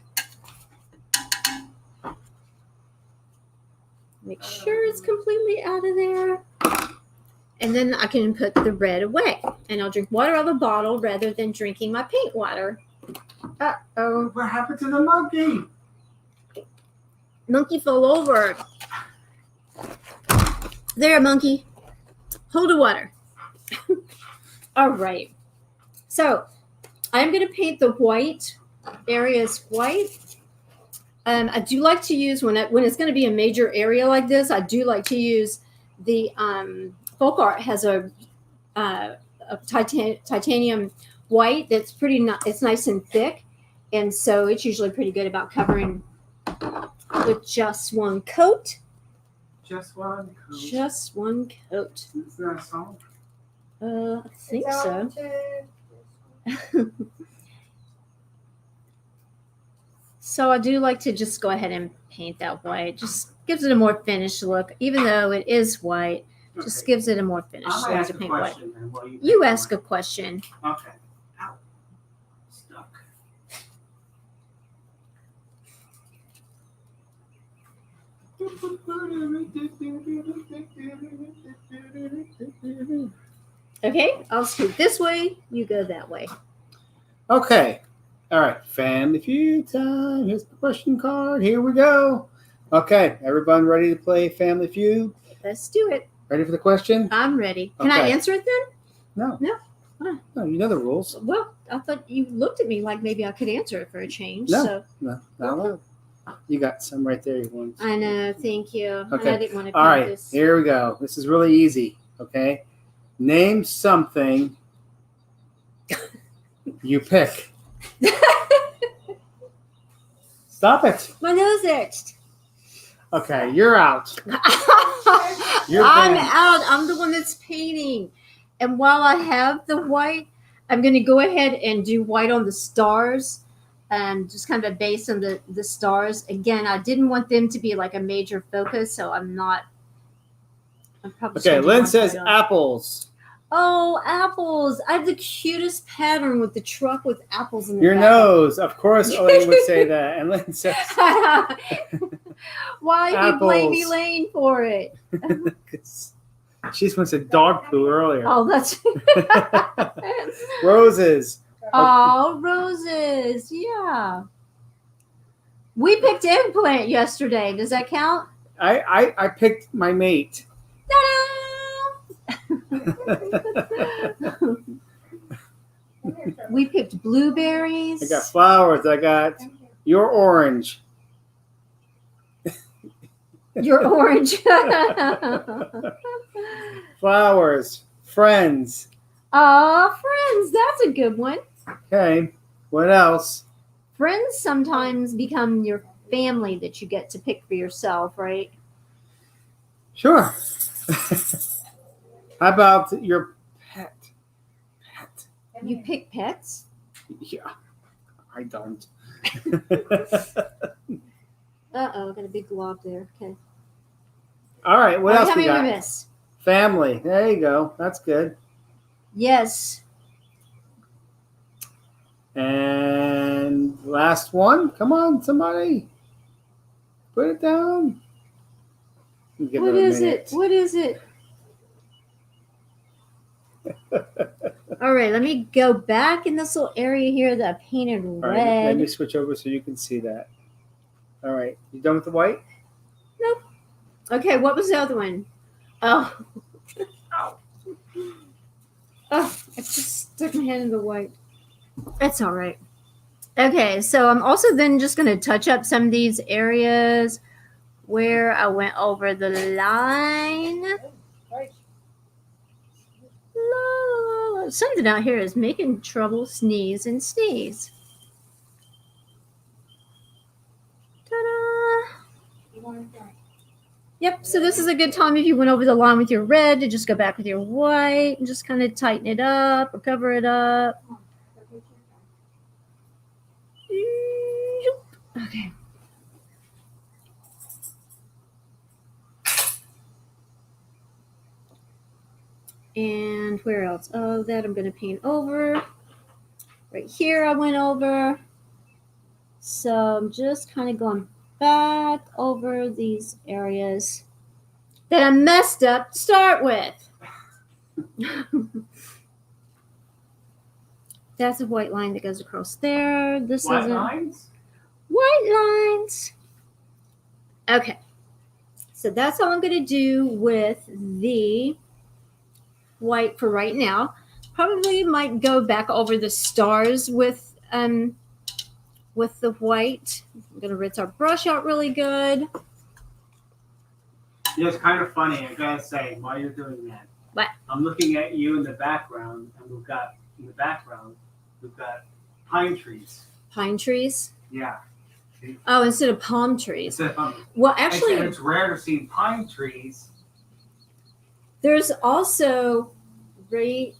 A: make sure it's completely out of there. And then I can put the red away. And I'll drink water out of a bottle rather than drinking my paint water. Uh-oh.
C: What happened to the monkey?
A: Monkey fell over. There, monkey. Hold the water. All right. So I'm going to paint the white areas white. I do like to use, when it's going to be a major area like this, I do like to use the Folk Art has a titanium white that's it's nice and thick. And so it's usually pretty good about covering with just one coat.
C: Just one coat.
A: Just one coat.
C: Is that a song?
A: I think so. So I do like to just go ahead and paint that white. Just gives it a more finished look, even though it is white. Just gives it a more finished look to paint white. You ask a question.
C: Okay. Ow. Stuck.
A: Okay, I'll scoot this way. You go that way.
B: Okay. All right. Family Feud time. Here's the question card. Here we go. Okay. Everyone ready to play Family Feud?
A: Let's do it.
B: Ready for the question?
A: I'm ready. Can I
B: Okay.
A: answer it then?
B: No.
A: No. Huh.
B: No, you know the rules.
A: Well, I thought you looked at me like maybe I could answer it for a change.
B: No.
A: So
B: No, not allowed. You got some right there. You want?
A: I know. Thank you.
B: Okay.
A: And I didn't want to
B: All right.
A: this.
B: Here we go. This is really easy. Okay. Name something you pick. Stop it.
A: My nose itched.
B: Okay, you're out. You're
A: I'm
B: banned.
A: out. I'm the one that's painting. And while I have the white, I'm going to go ahead and do white on the stars. Just kind of a base on the stars. Again, I didn't want them to be like a major focus, so I'm probably
B: Okay, Lynn says apples.
A: Oh, apples. I have the cutest pattern with the truck with apples in the
B: Your
A: back.
B: nose. Of course, Elaine would say that. And Lynn says
A: Why are you blaming Elaine for it?
B: she just went to dog poo earlier.
A: Oh, that's
B: Roses.
A: Oh, roses. Yeah. We picked eggplant yesterday. Does that count?
B: I picked my mate.
A: Ta-da! We picked blueberries.
B: I got flowers. I got your orange.
A: Your orange.
B: Flowers. Friends.
A: Aw, friends. That's a good one.
B: Okay. What else?
A: Friends sometimes become your family that you get to pick for yourself, right?
B: Sure. How about your pet? Pet.
A: You pick pets?
B: Yeah. I don't.
A: Uh-oh, got a big glob there. Okay.
B: All right. What else
A: How
B: we
A: many
B: got?
A: we miss?
B: Family. There you go. That's good.
A: Yes.
B: And last one. Come on, somebody. Put it down. Give
A: What
B: it a
A: is
B: minute.
A: it? What is it? All right, let me go back in this little area here that I painted
B: All
A: red.
B: right, let me switch over so you can see that. All right. You done with the white?
A: Nope. Okay, what was the other one? Oh. Oh, I just stuck my hand in the white. That's all right. Okay, so I'm also then just going to touch up some of these areas where I went over the line. La, something out here is making trouble sneeze and sneeze. Ta-da! Yep, so this is a good time if you went over the line with your red to just go back with your white and just kind of tighten it up or cover it up. Okay. And where else? Oh, that I'm going to paint over. Right here I went over. So I'm just kind of going back over these areas that I messed up to start with. That's a white line that goes across there. This
B: White
A: isn't
B: lines?
A: white lines. Okay. So that's all I'm going to do with the white for right now. Probably might go back over the stars with the white. I'm going to rinse our brush out really good.
B: Yeah, it's kind of funny, I gotta say, while you're doing that.
A: What?
B: I'm looking at you in the background, and we've got pine trees.
A: Pine trees.
B: Yeah.
A: Oh, instead of palm trees.
B: It's,
A: Well, actually,
B: it's rare to see pine trees.
A: there's also right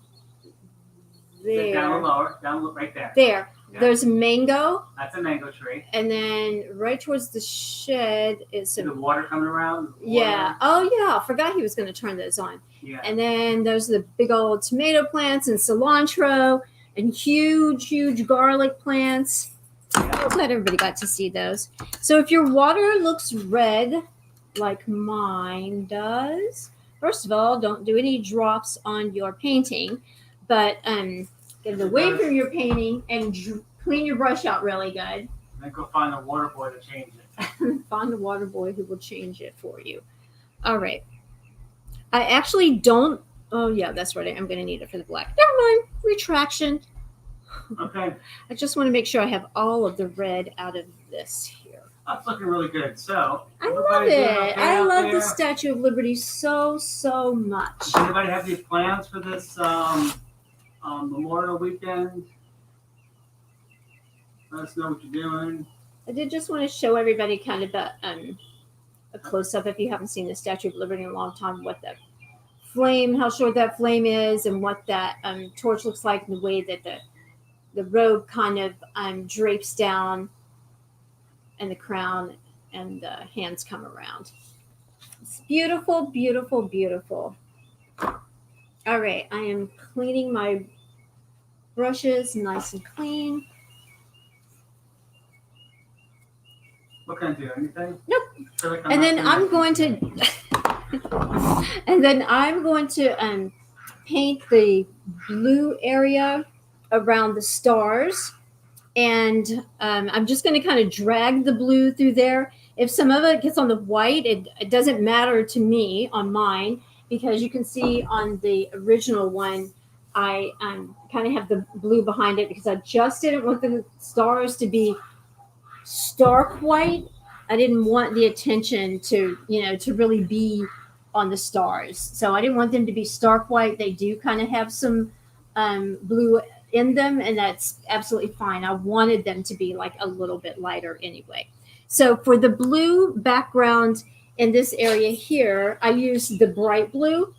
B: Down
A: there.
B: lower, right there.
A: There.
B: Yeah.
A: There's mango,
B: That's a mango tree.
A: and then right towards the shed is
B: See the
A: some.
B: water coming around?
A: Yeah. Oh, yeah. I forgot he was going to turn those on.
B: Yeah.
A: And then there's the big old tomato plants and cilantro and huge garlic plants. I'm glad everybody got to see those. So if your water looks red, like mine does, first of all, don't do any drops on your painting, but get it away from your painting and clean your brush out really good.
B: Then go find a water boy to change it.
A: Find a water boy who will change it for you. All right. I actually don't. Oh, yeah, that's right. I'm going to need it for the black. Never mind. Retraction.
B: Okay.
A: I just want to make sure I have all of the red out of this here.
B: That's looking really good. So,
A: I love
B: everybody doing
A: it.
B: okay
A: I
B: out
A: love
B: there?
A: the Statue of Liberty so much.
B: Anybody have any plans for this Memorial weekend? Let us know what you're doing.
A: I did just want to show everybody kind of a close-up, if you haven't seen the Statue of Liberty in a long time, what that flame, how short that flame is, and what that torch looks like, and the way that the robe kind of drapes down, and the crown and the hands come around. It's beautiful, beautiful, beautiful. All right, I am cleaning my brushes nice and clean.
B: What can I do? Anything?
A: Nope.
B: Feel like
A: And then
B: not
A: I'm going to paint the blue area around the stars And I'm just going to kind of drag the blue through there. If some of it gets on the white, it doesn't matter to me on mine, because you can see on the original one, I kind of have the blue behind it because I just didn't want the stars to be stark white. I didn't want the attention to, to really be on the stars. So I didn't want them to be stark white. They do kind of have some blue in them, and that's absolutely fine. I wanted them to be like a little bit lighter anyway. So for the blue background in this area here, I used the bright blue.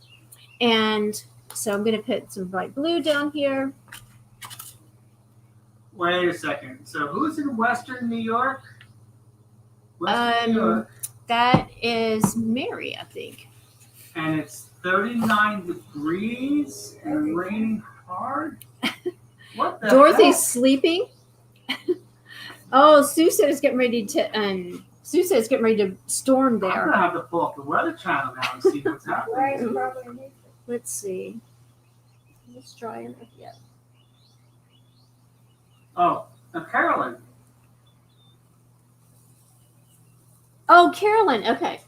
A: And so I'm going to put some bright blue down here.
B: Wait a second. So who's in Western New York? Western New York.
A: That is Mary, I think.
B: And it's 39 degrees and raining hard? What the
A: Dorothy's
B: hell?
A: sleeping. Oh, Sue said it's getting ready to. Sue said it's getting ready to storm
B: I'm
A: there.
B: gonna have to pull up the Weather Channel now and see what's happening.
D: Right, probably.
A: Let's see. It's dry enough yet.
B: Oh, now Carolyn.
A: Oh, Carolyn. Okay.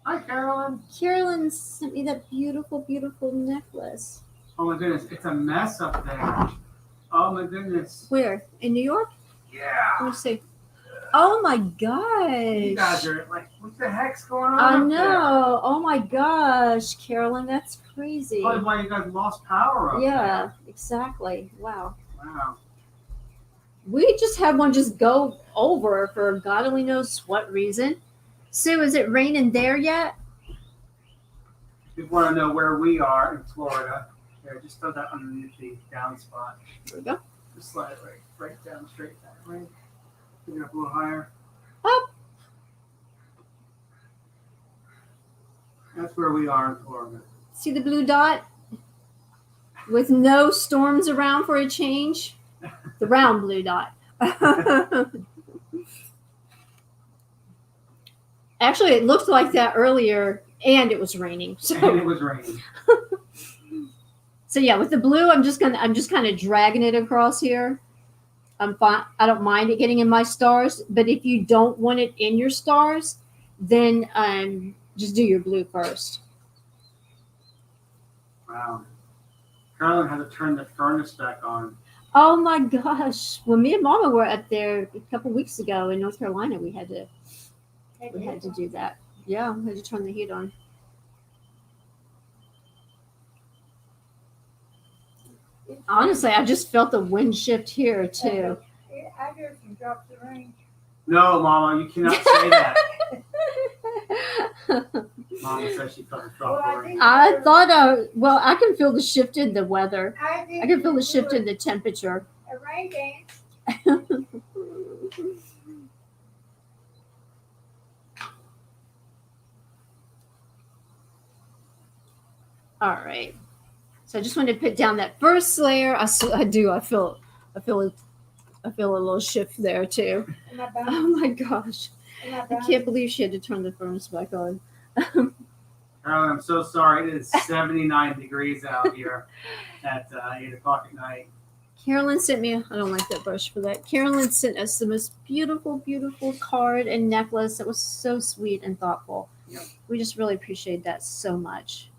B: Hi, Carolyn.
A: Carolyn sent me that beautiful, beautiful necklace.
B: Oh my goodness, it's a mess up there. Oh my goodness.
A: Where? In New York?
B: Yeah.
A: Let me see. Oh my
B: You guys
A: gosh.
B: are like, what the heck's going on?
A: I
B: up there?
A: know. Oh my gosh, Carolyn, that's crazy.
B: Probably why you guys lost power up
A: Yeah, exactly. Wow.
B: there. Wow.
A: We just had one just go over for God only knows what reason. Sue, is it raining there yet?
B: If you want to know where we are in Florida, here, just throw that underneath the down spot.
A: There we go.
B: Just slide it right down, straight that way. Bring it up a little higher.
A: Up.
B: That's where we are in Florida.
A: See the blue dot? With no storms around for a change? The round blue dot. Actually, it looked like that earlier, and it was raining.
B: And
A: So,
B: it was raining.
A: so yeah, with the blue, I'm just kind of dragging it across here. I'm fine. I don't mind it getting in my stars, but if you don't want it in your stars, then just do your blue first.
B: Wow. Carolyn had to turn the furnace back on.
A: Oh my gosh! When me and Mama were up there a couple weeks ago in North Carolina, we had to do that. Yeah, we had to turn the heat on. Honestly, I just felt the wind shift here too.
D: I heard some drops of rain.
B: No, Mama, you cannot say that. Mama says she felt a
D: Well,
B: drop
D: I
B: rain.
D: think
A: I thought, well, I can feel the shift in the weather.
D: I
A: I can feel the shift in the temperature.
D: a rain dance.
A: All right. So I just wanted to put down that first layer. I do. I feel a little shift there too.
D: In my
A: Oh
D: bones.
A: my gosh!
D: In my
A: I
D: bones.
A: can't believe she had to turn the furnace back on.
B: Carolyn, I'm so sorry. It is 79 degrees out here at 8 o'clock at night.
A: Carolyn sent me. I don't like that brush for that. Carolyn sent us the most beautiful, beautiful card and necklace. That was so sweet and thoughtful.
B: Yep.
A: We just really appreciate that so much.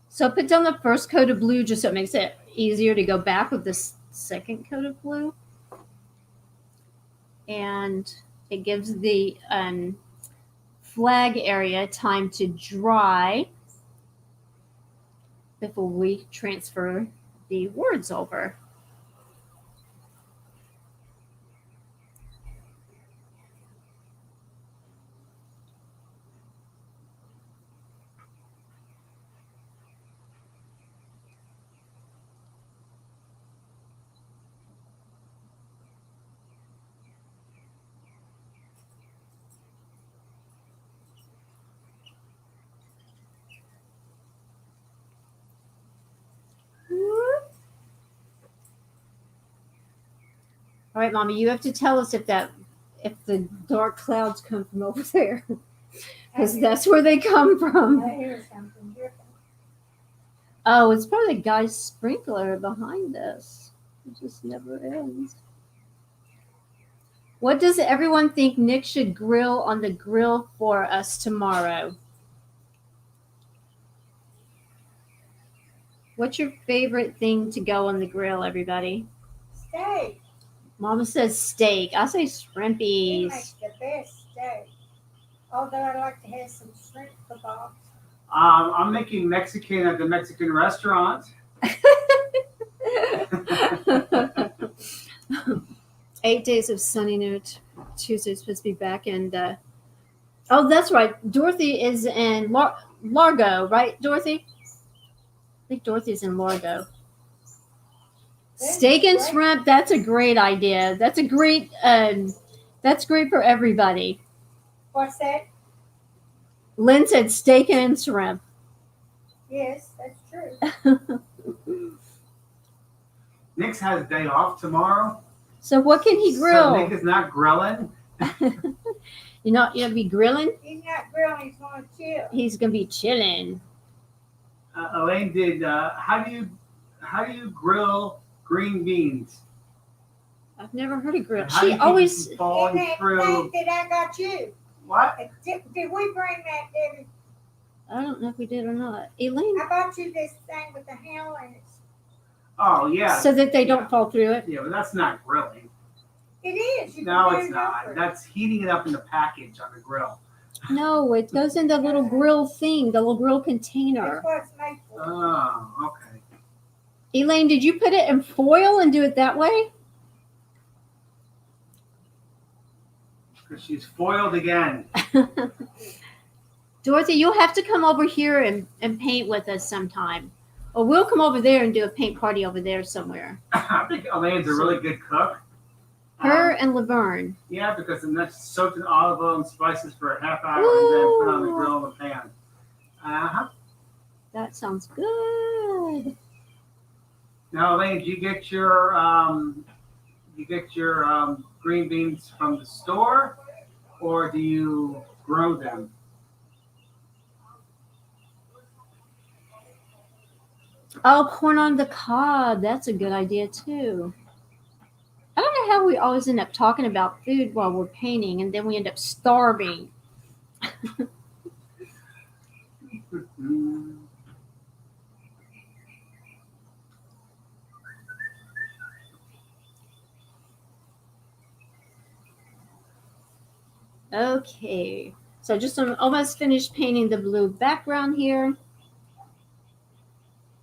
A: So I put down the first coat of blue just so it makes it easier to go back with this second coat of blue. And it gives the flag area time to dry before we transfer the words over. All right, Mommy, you have to tell us if the dark clouds come from over there, because that's where they come from.
D: I hear something different.
A: Oh, it's probably the guy's sprinkler behind us. It just never ends. What does everyone think Nick should grill on the grill for us tomorrow? What's your favorite thing to go on the grill, everybody?
D: Steak.
A: Mama says steak. I say
D: He
A: shrimpies.
D: makes the best steak. Although I like to have some shrimp kebabs.
B: I'm making Mexican at the Mexican restaurant.
A: 8 days of sunny note. Tuesday's supposed to be back, and oh, that's right. Dorothy is in Largo, right, Dorothy? I think Dorothy's in Largo. Steak and shrimp. That's a great idea. That's a great. That's great for everybody.
D: What's that?
A: Lynn said steak and shrimp.
D: Yes, that's true.
B: Nick's has a day off tomorrow.
A: So what can he
B: So
A: grill?
B: Nick is not grilling.
A: You're not gonna be grilling.
D: He's not grilling, he's going to chill.
A: He's gonna be chilling.
B: Elaine did. How do you grill green beans?
A: I've never heard of grill.
B: How do
A: She
B: you keep
A: always.
B: them falling
D: And that
B: through.
D: thing that I got you.
B: What?
D: Did we bring that, Debbie?
A: I don't know if we did or not. Elaine.
D: I bought you this thing with the handle and it's.
B: Oh yeah.
A: So that they don't
B: Yeah.
A: fall through it.
B: Yeah, but that's not grilling.
D: It is. You
B: No,
D: can
B: it's
D: do it
B: not.
D: over.
B: That's heating it up in the package on the grill.
A: No, it goes in the little grill thing, the little grill container.
D: That's what it's made for.
B: Oh, okay.
A: Elaine, did you put it in foil and do it that way?
B: Because she's foiled again.
A: Dorothy, you'll have to come over here and paint with us sometime. Or we'll come over there and do a paint party over there somewhere.
B: I think Elaine's a really good cook.
A: Her and Laverne.
B: Yeah, because then that's soaked in olive oil and spices for a half hour and then put on the
A: Ooh.
B: grill in the pan. Uh-huh.
A: That sounds good.
B: Now, Elaine, do you get your green beans from the store, or do you grow them?
A: Oh, corn on the cob. That's a good idea too. I don't know how we always end up talking about food while we're painting and then we end up starving.
B: Mm.
A: Okay. So just I'm almost finished painting the blue background here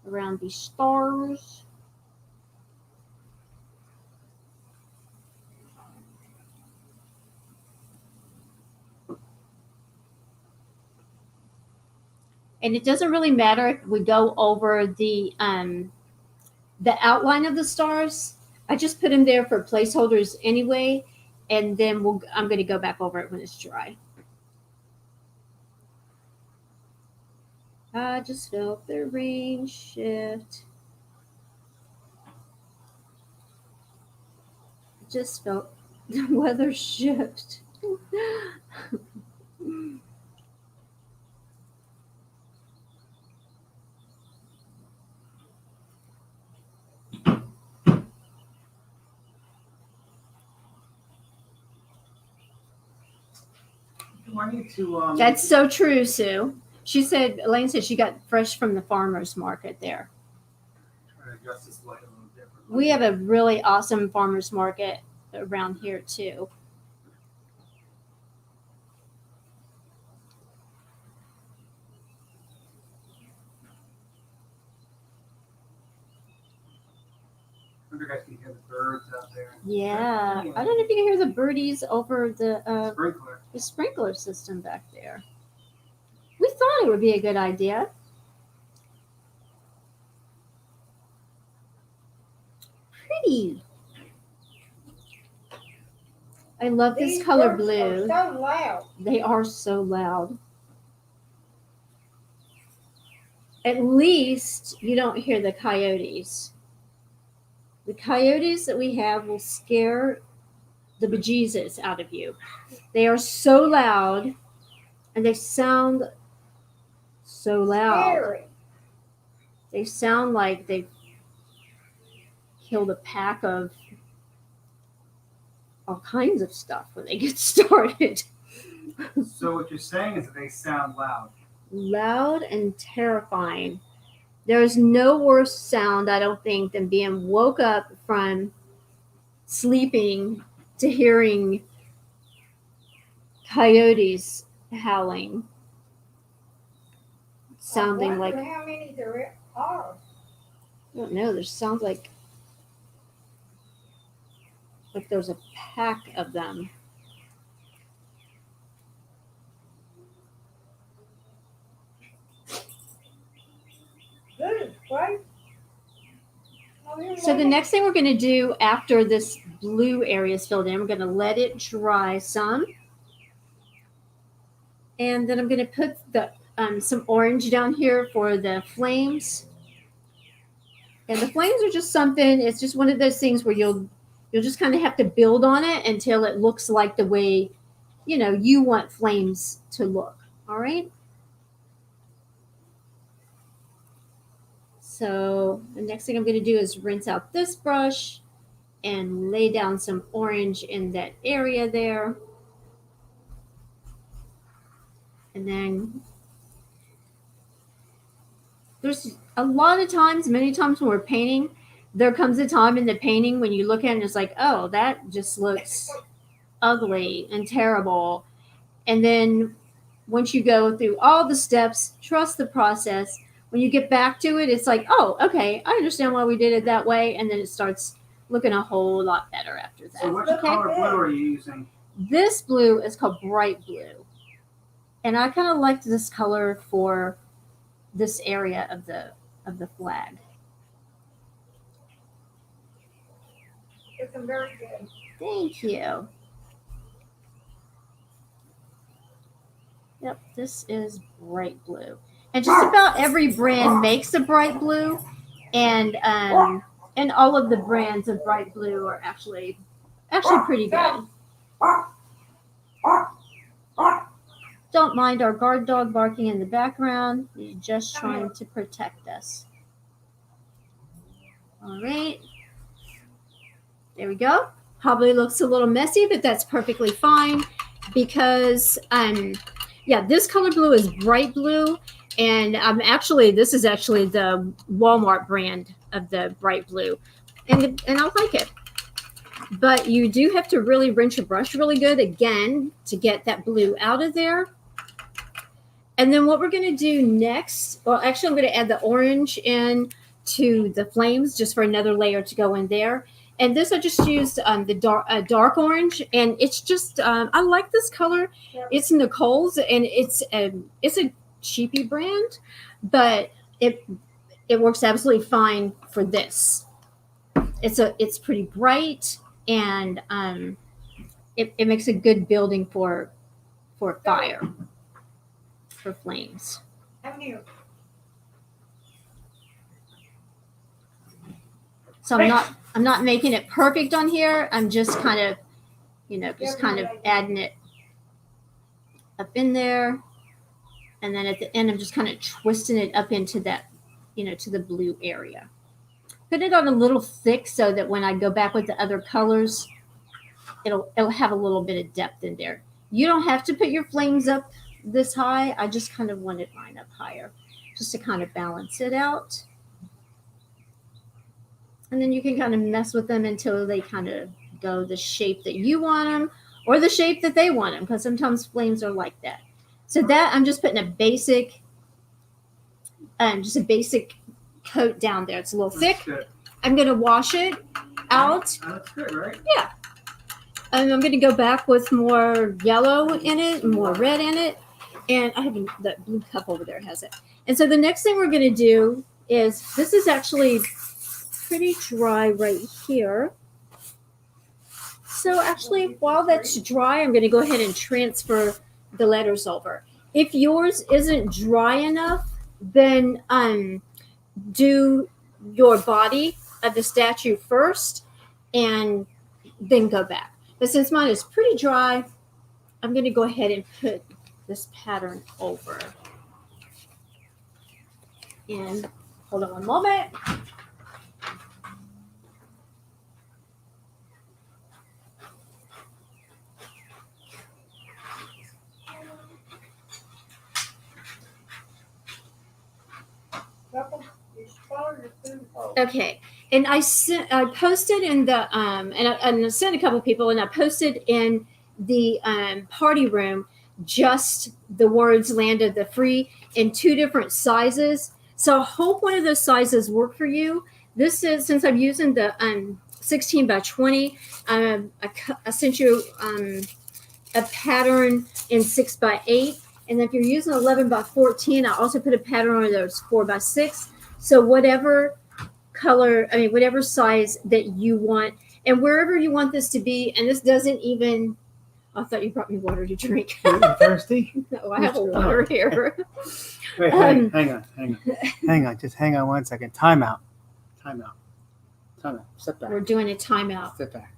A: around these stars. And it doesn't really matter if we go over the outline of the stars. I just put them there for placeholders anyway, and then I'm going to go back over it when it's dry. I just felt the rain shift. Just felt the weather shift.
B: Do I need to?
A: That's so true, Sue. She said, Elaine said she got fresh from the farmer's market there.
B: Try to adjust this light a little differently.
A: We have a really awesome farmer's market around here, too.
B: I wonder if you guys can hear the birds out there.
A: Yeah. I don't know if you can hear the birdies over the
B: Sprinkler.
A: sprinkler system back there. We thought it would be a good idea. Pretty. I love this
D: These
A: color
D: birds
A: blue.
D: are so loud.
A: They are so loud. At least you don't hear the coyotes. The coyotes that we have will scare the bejesus out of you. They are so loud and they sound so loud.
D: Scary.
A: They sound like they've killed a pack of all kinds of stuff when they get started.
B: So what you're saying is that they sound loud.
A: Loud and terrifying. There's no worse sound, I don't think, than being woke up from sleeping to hearing coyotes howling, sounding
D: I
A: like,
D: wonder how many there are.
A: I don't know, there sounds like there's a pack of them.
D: Good, right?
A: So the next thing we're going to do after this blue area is filled in, we're going to let it dry some. And then I'm going to put the some orange down here for the flames. And the flames are just something, it's just one of those things where you'll just kind of have to build on it until it looks like the way, you want flames to look. All right? So the next thing I'm going to do is rinse out this brush and lay down some orange in that area there. And then there's a lot of times, many times when we're painting, there comes a time in the painting when you look at it and it's like, oh, that just looks ugly and terrible. And then once you go through all the steps, trust the process, when you get back to it, it's like, oh, okay, I understand why we did it that way. And then it starts looking a whole lot better after that.
B: So which color blue are you using?
A: This blue is called bright blue. And I kind of liked this color for this area of the flag.
D: Looking very good.
A: Thank you. Yep, this is bright blue. And just about every brand makes a bright blue, and all of the brands of bright blue are actually pretty good. Don't mind our guard dog barking in the background. He's just trying to protect us. All right. There we go. Probably looks a little messy, but that's perfectly fine because this color blue is bright blue, and this is actually the Walmart brand of the bright blue, and I like it. But you do have to really rinse your brush really good again to get that blue out of there. And then what we're going to do next, well, actually I'm going to add the orange in to the flames just for another layer to go in there. And this I just used the dark orange, and it's just I like this color. It's Nicole's, and it's a cheapy brand, but it works absolutely fine for this. It's pretty bright, and it makes a good building for fire, for flames. So I'm not making it perfect on here. I'm just kind of, adding it up in there. And then at the end, I'm just kind of twisting it up into that, to the blue area. Put it on a little thick so that when I go back with the other colors, it'll have a little bit of depth in there. You don't have to put your flames up this high. I just kind of wanted mine up higher just to kind of balance it out. And then you can kind of mess with them until they kind of go the shape that you want them or the shape that they want them, because sometimes flames are like that. So that I'm just putting a basic coat down there. It's a little thick. I'm going to wash it out.
B: That's good, right?
A: Yeah. And I'm going to go back with more yellow in it, more red in it. And I have the blue cup over there has it. And so the next thing we're going to do is, this is actually pretty dry right here. So actually, while that's dry, I'm going to go ahead and transfer the letters over. If yours isn't dry enough, then do your body of the statue first and then go back. But since mine is pretty dry, I'm going to go ahead and put this pattern over. And Hold on one moment.
D: Welcome. You spoiled your food hole.
A: Okay, and I posted in the and I sent a couple people, and I posted in the party room just the words "Land of the Free" in 2 different sizes. So I hope one of those sizes work for you. This is, since I'm using the 16 by 20. I sent you a pattern in 6 by 8, and if you're using 11 by 14, I also put a pattern on those 4 by 6. So whatever color, whatever size that you want, and wherever you want this to be. And this doesn't even, I thought you brought me water to drink.
B: You thirsty?
A: No, I have a water here.
B: Wait, hang on. Just hang on one second. Time out. Step back.
A: We're doing a timeout.
B: Step back.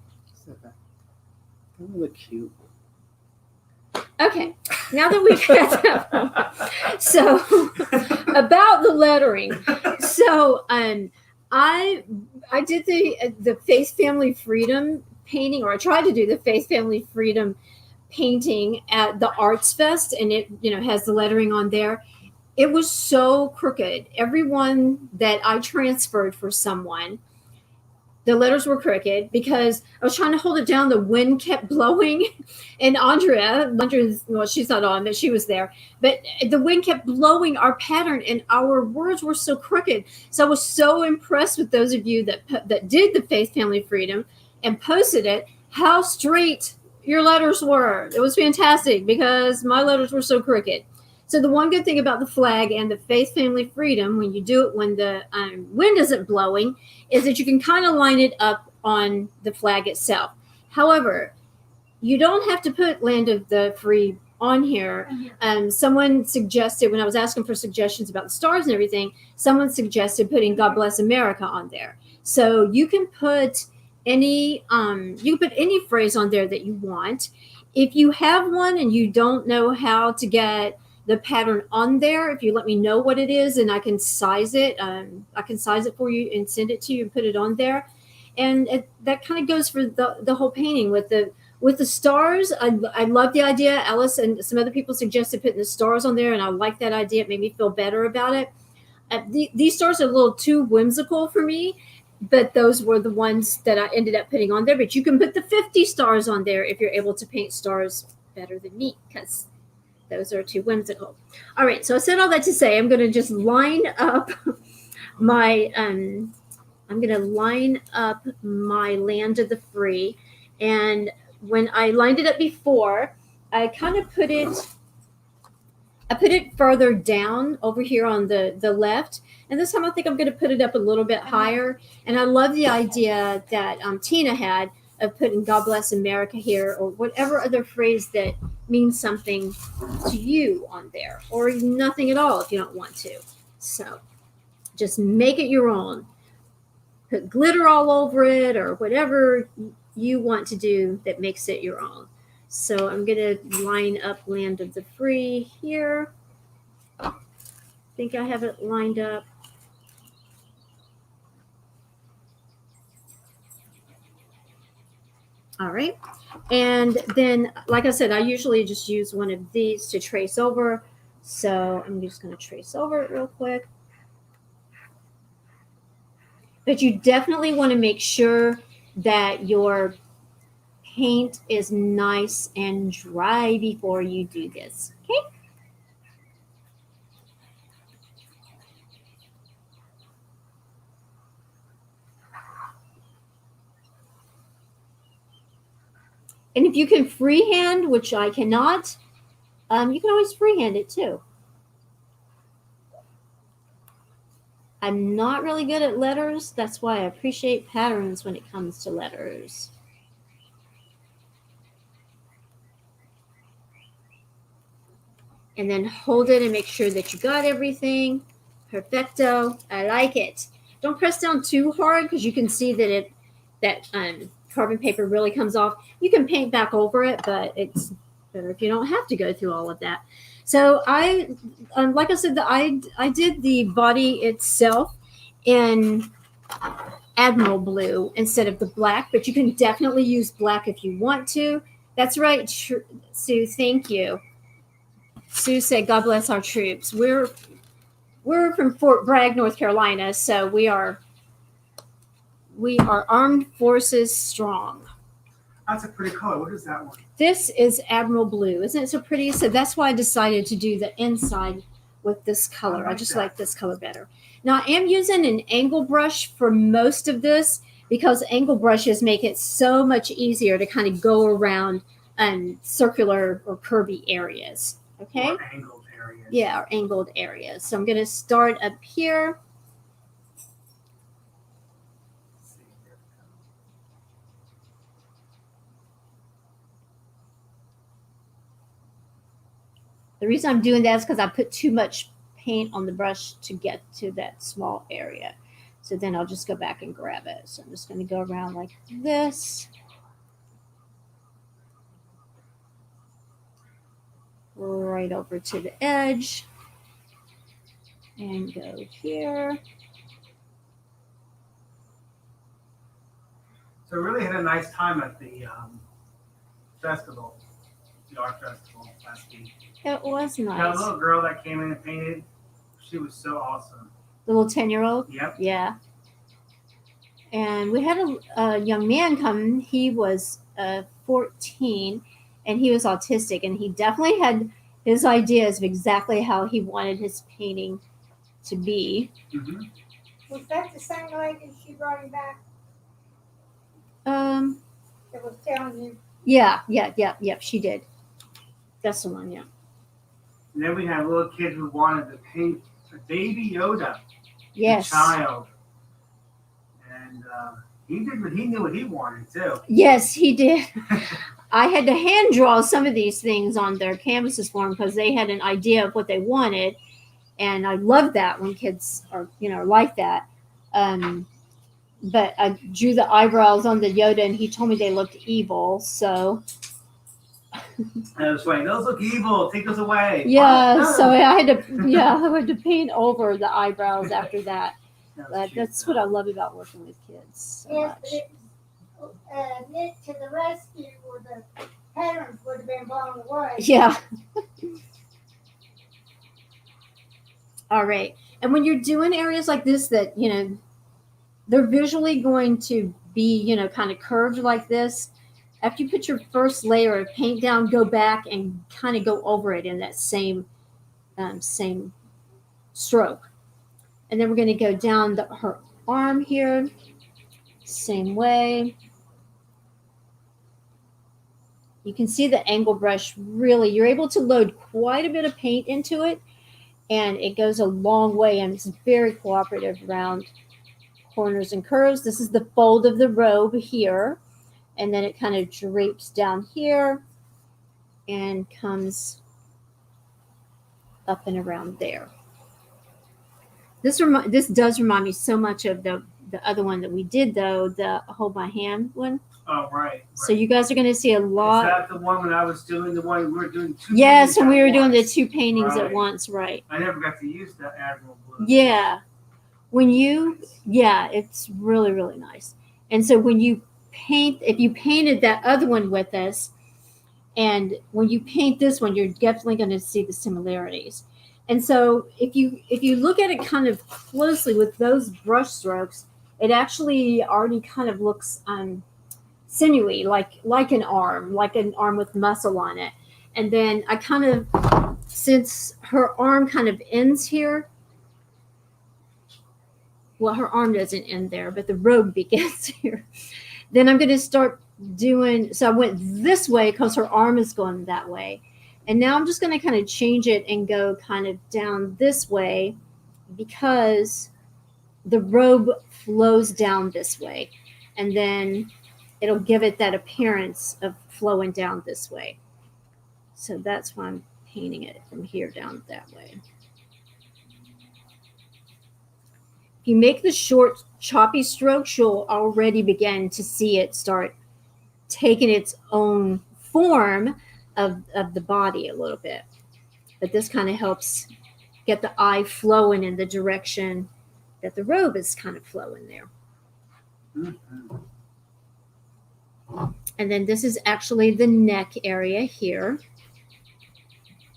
B: You look cute.
A: Okay, now that we've had that, so about the lettering. So I did the Faith Family Freedom painting, or I tried to do the Faith Family Freedom painting at the Arts Fest, and it has the lettering on there. It was so crooked. Everyone that I transferred for someone, the letters were crooked because I was trying to hold it down. The wind kept blowing, and Andrea's, well, she's not on, but she was there. But the wind kept blowing our pattern, and our words were so crooked. So I was so impressed with those of you that did the Faith Family Freedom and posted it, how straight your letters were. It was fantastic because my letters were so crooked. So the one good thing about the flag and the Faith Family Freedom, when you do it when the wind isn't blowing, is that you can kind of line it up on the flag itself. However, you don't have to put Land of the Free on here. Someone suggested, when I was asking for suggestions about the stars and everything, someone suggested putting God Bless America on there. So you can put any phrase on there that you want. If you have one and you don't know how to get the pattern on there, if you let me know what it is, and I can size it. I can size it for you and send it to you and put it on there. And that kind of goes for the whole painting with the stars. I love the idea. Alice and some other people suggested putting the stars on there, and I like that idea. It made me feel better about it. These stars are a little too whimsical for me, but those were the ones that I ended up putting on there. But you can put the 50 stars on there if you're able to paint stars better than me, because those are too whimsical. All right, so I said all that to say I'm going to just line up my Land of the Free. And when I lined it up before, I kind of put it further down over here on the left. And this time I think I'm going to put it up a little bit higher. And I love the idea that Tina had of putting God Bless America here, or whatever other phrase that means something to you on there, or nothing at all if you don't want to. So just make it your own. Put glitter all over it, or whatever you want to do that makes it your own. So I'm going to line up Land of the Free here. I think I have it lined up. All right. And then, like I said, I usually just use one of these to trace over. So I'm just going to trace over it real quick. But you definitely want to make sure that your paint is nice and dry before you do this. Okay. And if you can freehand, which I cannot, you can always freehand it too. I'm not really good at letters. That's why I appreciate patterns when it comes to letters. And then hold it and make sure that you got everything. Perfecto. I like it. Don't press down too hard because you can see that carbon paper really comes off. You can paint back over it, but it's better if you don't have to go through all of that. So I, like I said, I did the body itself in Admiral Blue instead of the black, but you can definitely use black if you want to. That's right, Sue. Thank you. Sue said, "God bless our troops." We're from Fort Bragg, North Carolina, so we are armed forces strong.
B: That's a pretty color. What is that one?
A: This is Admiral Blue. Isn't it so pretty? So that's why I decided to do the inside with this color. I just like this color better. Now, I am using an angle brush for most of this because angle brushes make it so much easier to kind of go around circular or curvy areas. Okay?
B: Or angled areas.
A: Yeah, or angled areas. So I'm going to start up here. The reason I'm doing that is because I put too much paint on the brush to get to that small area. So then I'll just go back and grab it. So I'm just going to go around like this. Right over to the edge. And go here.
B: So we really had a nice time at the festival, the art festival last week.
A: It was nice.
B: That little girl that came in and painted, she was so awesome.
A: The little 10-year-old?
B: Yep.
A: Yeah. And we had a young man come. He was 14, and he was autistic, and he definitely had his ideas of exactly how he wanted his painting to be.
B: Mm-hmm.
D: Was that the same lady she brought him back that was telling you?
A: Yeah, she did. That's the one, yeah.
B: And then we had little kid who wanted to paint a baby Yoda.
A: Yes.
B: A child. And he did what he knew what he wanted too.
A: Yes, he did. I had to hand draw some of these things on their canvases for them because they had an idea of what they wanted. And I love that when kids are, like that. But I drew the eyebrows on the Yoda, and he told me they looked evil. So
B: I was like, those look evil. Take those away.
A: yeah, so I had to paint over the eyebrows after that. That's what I love about working with kids so
D: Yes,
A: much.
D: but Nick to the rescue, or the patterns would have been blown away.
A: Yeah. All right. And when you're doing areas like this that, they're visually going to be, kind of curved like this, after you put your first layer of paint down, go back and kind of go over it in that same stroke. And then we're going to go down her arm here, same way. You can see the angle brush really, you're able to load quite a bit of paint into it, and it goes a long way, and it's very cooperative around corners and curves. This is the fold of the robe here, and then it kind of drapes down here and comes up and around there. This does remind me so much of the other one that we did, though, the Hold My Hand one.
B: Oh, right.
A: So you guys are going to see a lot.
B: Is that the one when I was doing the one we were doing two?
A: Yes, and we were
B: at
A: doing the
B: once?
A: two paintings at
B: Right.
A: once, right?
B: I never got to use that Admiral Blue.
A: Yeah. It's really, really nice. And so when you paint, if you painted that other one with us, and when you paint this one, you're definitely going to see the similarities. And so if you look at it kind of closely with those brush strokes, it actually already kind of looks sinewy, like an arm with muscle on it. And then I kind of, since her arm kind of ends here, well, her arm doesn't end there, but the robe begins here. Then I'm going to start doing, so I went this way because her arm is going that way. And now I'm just going to kind of change it and go kind of down this way because the robe flows down this way. And then it'll give it that appearance of flowing down this way. So that's why I'm painting it from here down that way. If you make the short, choppy strokes, you'll already begin to see it start taking its own form of the body a little bit. But this kind of helps get the eye flowing in the direction that the robe is kind of flowing there.
B: Mhm.
A: And then this is actually the neck area here.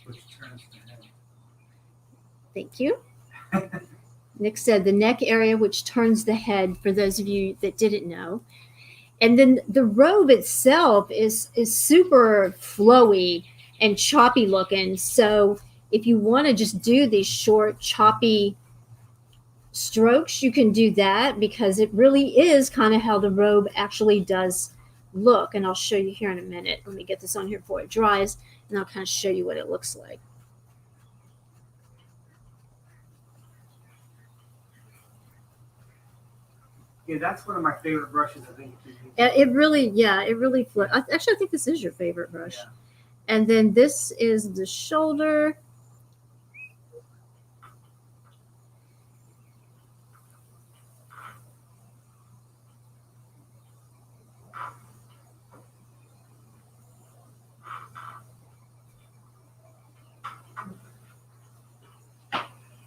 B: Which turns the head.
A: Thank you. Nick said the neck area, which turns the head, for those of you that didn't know. And then the robe itself is super flowy and choppy looking. So if you want to just do these short, choppy strokes, you can do that, because it really is kind of how the robe actually does look. And I'll show you here in a minute. Let me get this on here before it dries, and I'll kind of show you what it looks like.
B: Yeah, that's one of my favorite brushes. I think.
A: It really flows. Actually, I think this is your favorite brush.
B: Yeah.
A: And then this is the shoulder.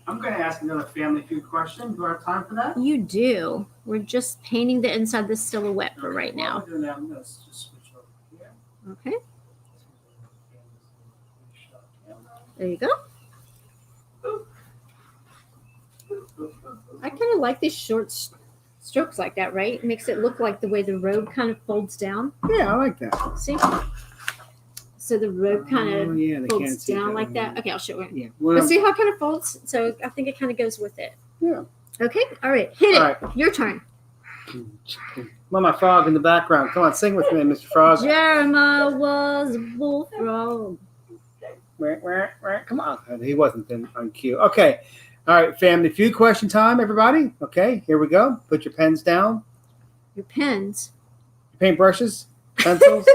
B: I'm going to ask another Family Feud question. Do I have time for that?
A: You do. We're just painting the inside of the silhouette for right now.
B: While we're doing that, I'm going to just switch over here.
A: Okay. There you go. I kind of like these short strokes like that, right? It makes it look like the way the robe kind of folds down.
B: Yeah, I like that.
A: See? So the robe kind of
B: they can't
A: folds
B: see
A: down
B: that
A: like
B: one.
A: that. Okay, I'll show you.
B: Yeah.
A: But
B: Well,
A: see how it kind of folds? So I think it kind of goes with it.
B: Yeah.
A: Okay. All right. Hit it.
B: All right.
A: Your turn.
B: Mama Frog in the background. Come on, sing with me, Mr. Frog.
A: Jeremiah was a bullfrog.
B: Come on. He wasn't on cue. Okay. All right, Family Feud question time, everybody. Okay, here we go. Put your pens down.
A: Your pens.
B: Your paintbrushes, pencils.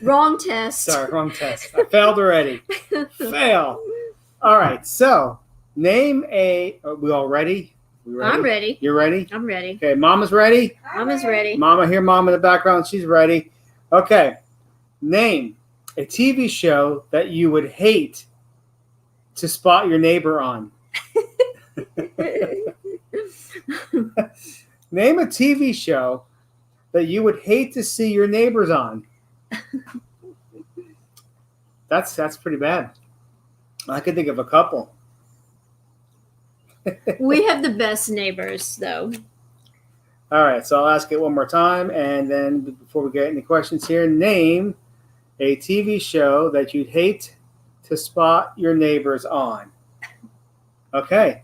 A: Wrong test.
B: Sorry, wrong test. I failed already. Fail. All right, so name a. Are we all ready? We ready?
A: I'm ready.
B: You're ready?
A: I'm ready.
B: Okay, Mama's ready?
A: Mama's ready.
B: Mama, hear Mama in the background. She's ready. Okay, name a TV show that you would hate to spot your neighbor on. Name a TV show that you would hate to see your neighbors on. That's pretty bad. I could think of a couple.
A: We have the best neighbors, though.
B: All right, so I'll ask it one more time, and then before we get any questions here, name a TV show that you'd hate to spot your neighbors on. Okay.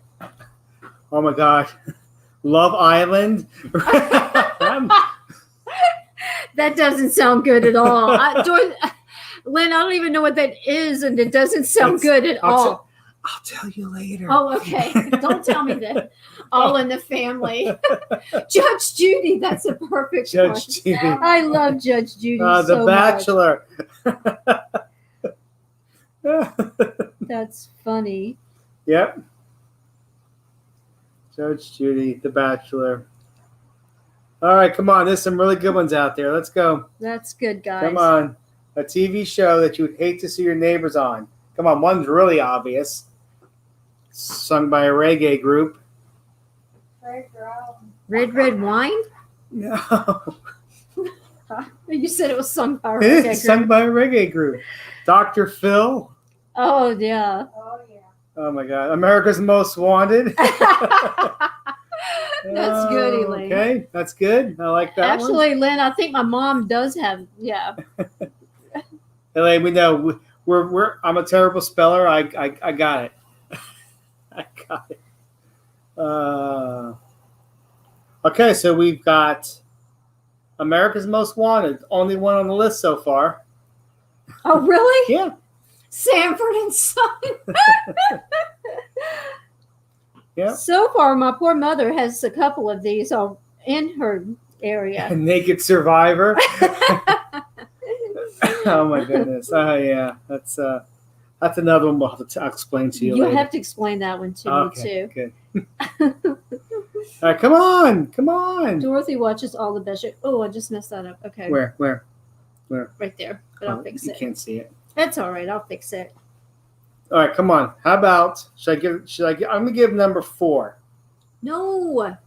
B: Oh my God. Love Island.
A: That doesn't sound good at all. Lynn, I don't even know what that is, and it doesn't sound good at all.
B: I'll tell you later.
A: Oh, okay. Don't tell me that. All in the Family. Judge Judy, that's a perfect one.
B: Judge Judy.
A: I love Judge Judy so
B: The Bachelor.
A: much. That's funny.
B: Yep. Judge Judy, The Bachelor. All right, come on. There's some really good ones out there. Let's go.
A: That's good, guys.
B: Come on. A TV show that you would hate to see your neighbors on. Come on, one's really obvious. Sung by a reggae group.
A: Red, Red Wine?
B: No.
A: You said it was sung by a
B: It
A: reggae
B: is sung
A: group.
B: by a reggae group. Dr. Phil.
A: Oh, yeah.
D: Oh, yeah.
B: Oh, my God. America's Most Wanted.
A: That's good, Elaine.
B: Okay, that's good. I like that one.
A: Actually, Lynn, I think my mom does have, yeah.
B: Elaine, we know I'm a terrible speller. I got it. I got it. Okay, so we've got America's Most Wanted. Only one on the list so far.
A: Oh, really?
B: Yeah.
A: Sanford and Son.
B: Yeah.
A: So far, my poor mother has a couple of these all in her area.
B: Naked Survivor. Oh my goodness. Oh yeah. That's another one we'll have to explain to you
A: You'll
B: later.
A: have to explain that one to me, too.
B: Good. All right, come on.
A: Dorothy watches all the best. Oh, I just messed that up. Okay.
B: Where?
A: Right there. But I'll fix
B: You
A: it.
B: can't see it.
A: That's all right. I'll fix it.
B: All right, come on. How about should I give I'm gonna give number 4.
A: No.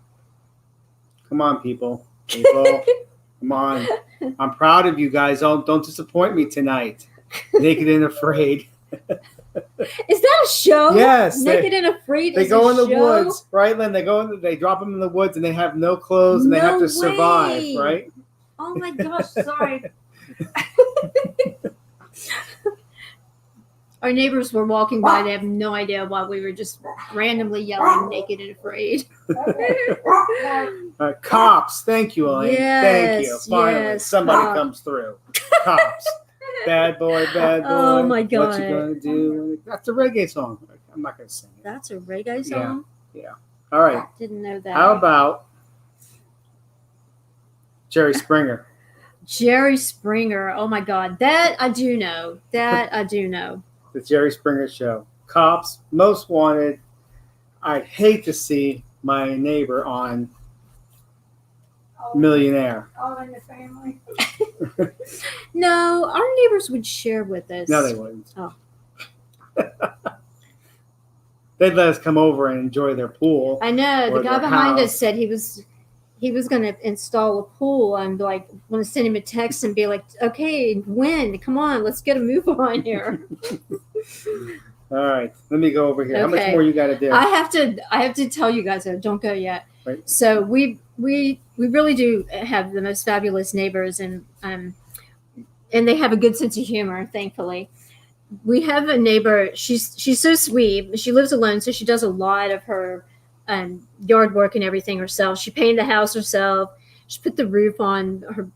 B: Come on, people. People, come on. I'm proud of you guys. Don't disappoint me tonight. Naked and Afraid.
A: Is that a show?
B: Yes.
A: Naked and Afraid
B: They
A: is
B: go
A: a
B: in the
A: show?
B: woods, right, Lynn? They drop them in the woods and they have no clothes and they have
A: No
B: to survive,
A: way.
B: right?
A: Oh my gosh, sorry. Our neighbors were walking by. They have no idea why we were just randomly yelling Naked and Afraid.
B: Cops. Thank you, Elaine. Thank you.
A: Yes,
B: Finally,
A: yes,
B: somebody
A: cop.
B: comes through. Cops. Bad boy, bad boy.
A: Oh my
B: What you
A: God.
B: gonna do? That's a reggae song. I'm not gonna sing it.
A: That's a reggae song?
B: All right.
A: Didn't know that.
B: How about Jerry Springer?
A: Jerry Springer. Oh my God. That I do know. That I do know.
B: The Jerry Springer Show. Cops, Most Wanted. I'd hate to see my neighbor on Millionaire.
D: All in the family.
A: No, our neighbors would share with us.
B: No, they wouldn't.
A: Oh.
B: They'd let us come over and enjoy their pool.
A: I know.
B: Or
A: The guy
B: their
A: behind
B: house.
A: us said he was going to install a pool. I'm like, want to send him a text and be like, okay, when? Come on, let's get a move on here.
B: All right, let me go over here. How much
A: Okay.
B: more you got to do?
A: I have to tell you guys, don't go yet.
B: Right.
A: So we really do have the most fabulous neighbors, and they have a good sense of humor, thankfully. We have a neighbor. She's so sweet. She lives alone, so she does a lot of her yard work and everything herself. She painted the house herself. She put the roof on her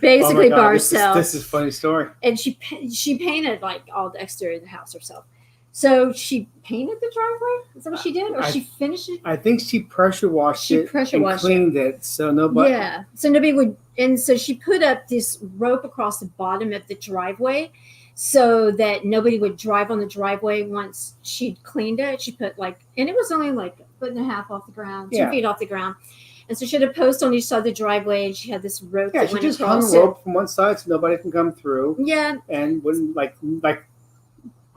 A: basically
B: Oh my God,
A: by herself.
B: This is a funny story.
A: And she painted like all the exterior of the house herself. So she painted the driveway. Is that what she did, or she finished it?
B: I think she pressure washed it and cleaned it, so nobody.
A: Yeah, so nobody would. And so she put up this rope across the bottom of the driveway, so that nobody would drive on the driveway once she'd cleaned it. She put and it was only like 1.5 feet off the ground, 2 feet off the ground. And so she had a post on each side of the driveway, and she had this rope.
B: Yeah,
A: that
B: she
A: went
B: just
A: across
B: hung a rope from one side so nobody can come through.
A: Yeah,
B: and wouldn't like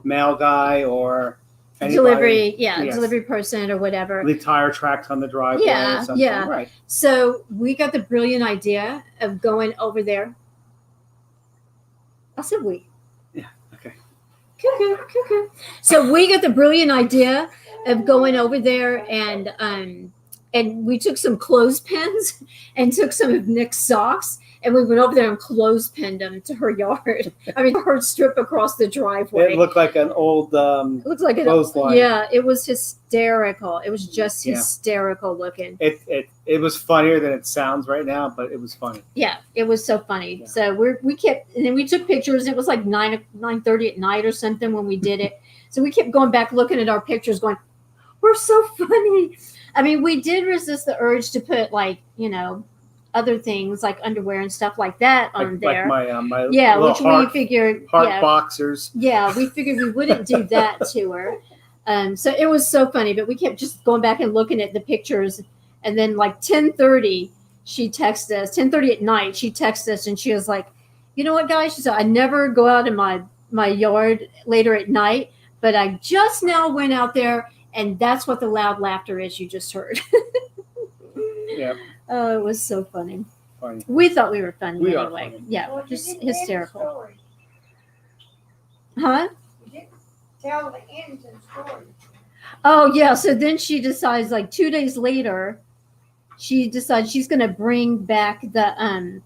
B: mail guy or anybody,
A: delivery person or whatever.
B: leave tire tracks on the driveway or something.
A: Yeah.
B: Right.
A: So we got the brilliant idea of going over there. I said we.
B: Yeah. Okay.
A: Cuckoo. So we got the brilliant idea of going over there, and we took some clothespins and took some of Nick's socks, and we went over there and clothespinned them to her yard. I mean, her strip across the driveway.
B: It looked like an old
A: It looks like
B: clothesline.
A: Yeah, it was hysterical. It was just hysterical looking.
B: It was funnier than it sounds right now, but it was funny.
A: Yeah, it was so funny.
B: Yeah.
A: So we kept, and then we took pictures. It was like 9:30 at night or something when we did it. So we kept going back looking at our pictures, going, "We're so funny." I mean, we did resist the urge to put other things like underwear and stuff like that on there.
B: Like my
A: which
B: little
A: we figured
B: boxers.
A: Yeah, we figured we wouldn't do that to her. So it was so funny, but we kept just going back and looking at the pictures, and then like 10:30, she texted us. 10:30 at night, she texted us, and she was like, "You know what, guys?" She said, "I never go out in my yard later at night, but I just now went out there, and that's what the loud laughter is you just heard."
B: Yeah.
A: Oh, it was so funny.
B: Funny.
A: We thought we were funny
B: We are
A: anyway.
B: funny.
A: Yeah,
D: Well, you
A: just
D: didn't end the
A: hysterical.
D: story.
A: Huh?
D: You didn't tell the end of the story.
A: Oh yeah. So then she decides, like 2 days later, she decides she's going to bring back the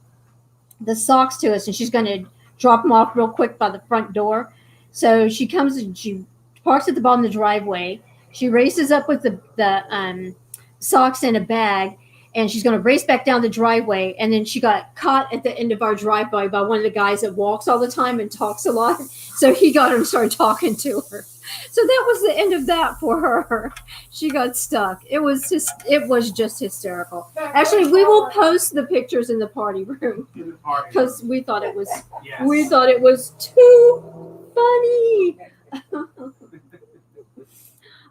A: socks to us, and she's going to drop them off real quick by the front door. So she comes and she parks at the bottom of the driveway. She races up with the socks in a bag, and she's going to race back down the driveway. And then she got caught at the end of our driveway by one of the guys that walks all the time and talks a lot. So he got her and started talking to her. So that was the end of that for her. She got stuck. It was just hysterical. Actually, we will post the pictures in the party room because we thought it was too funny.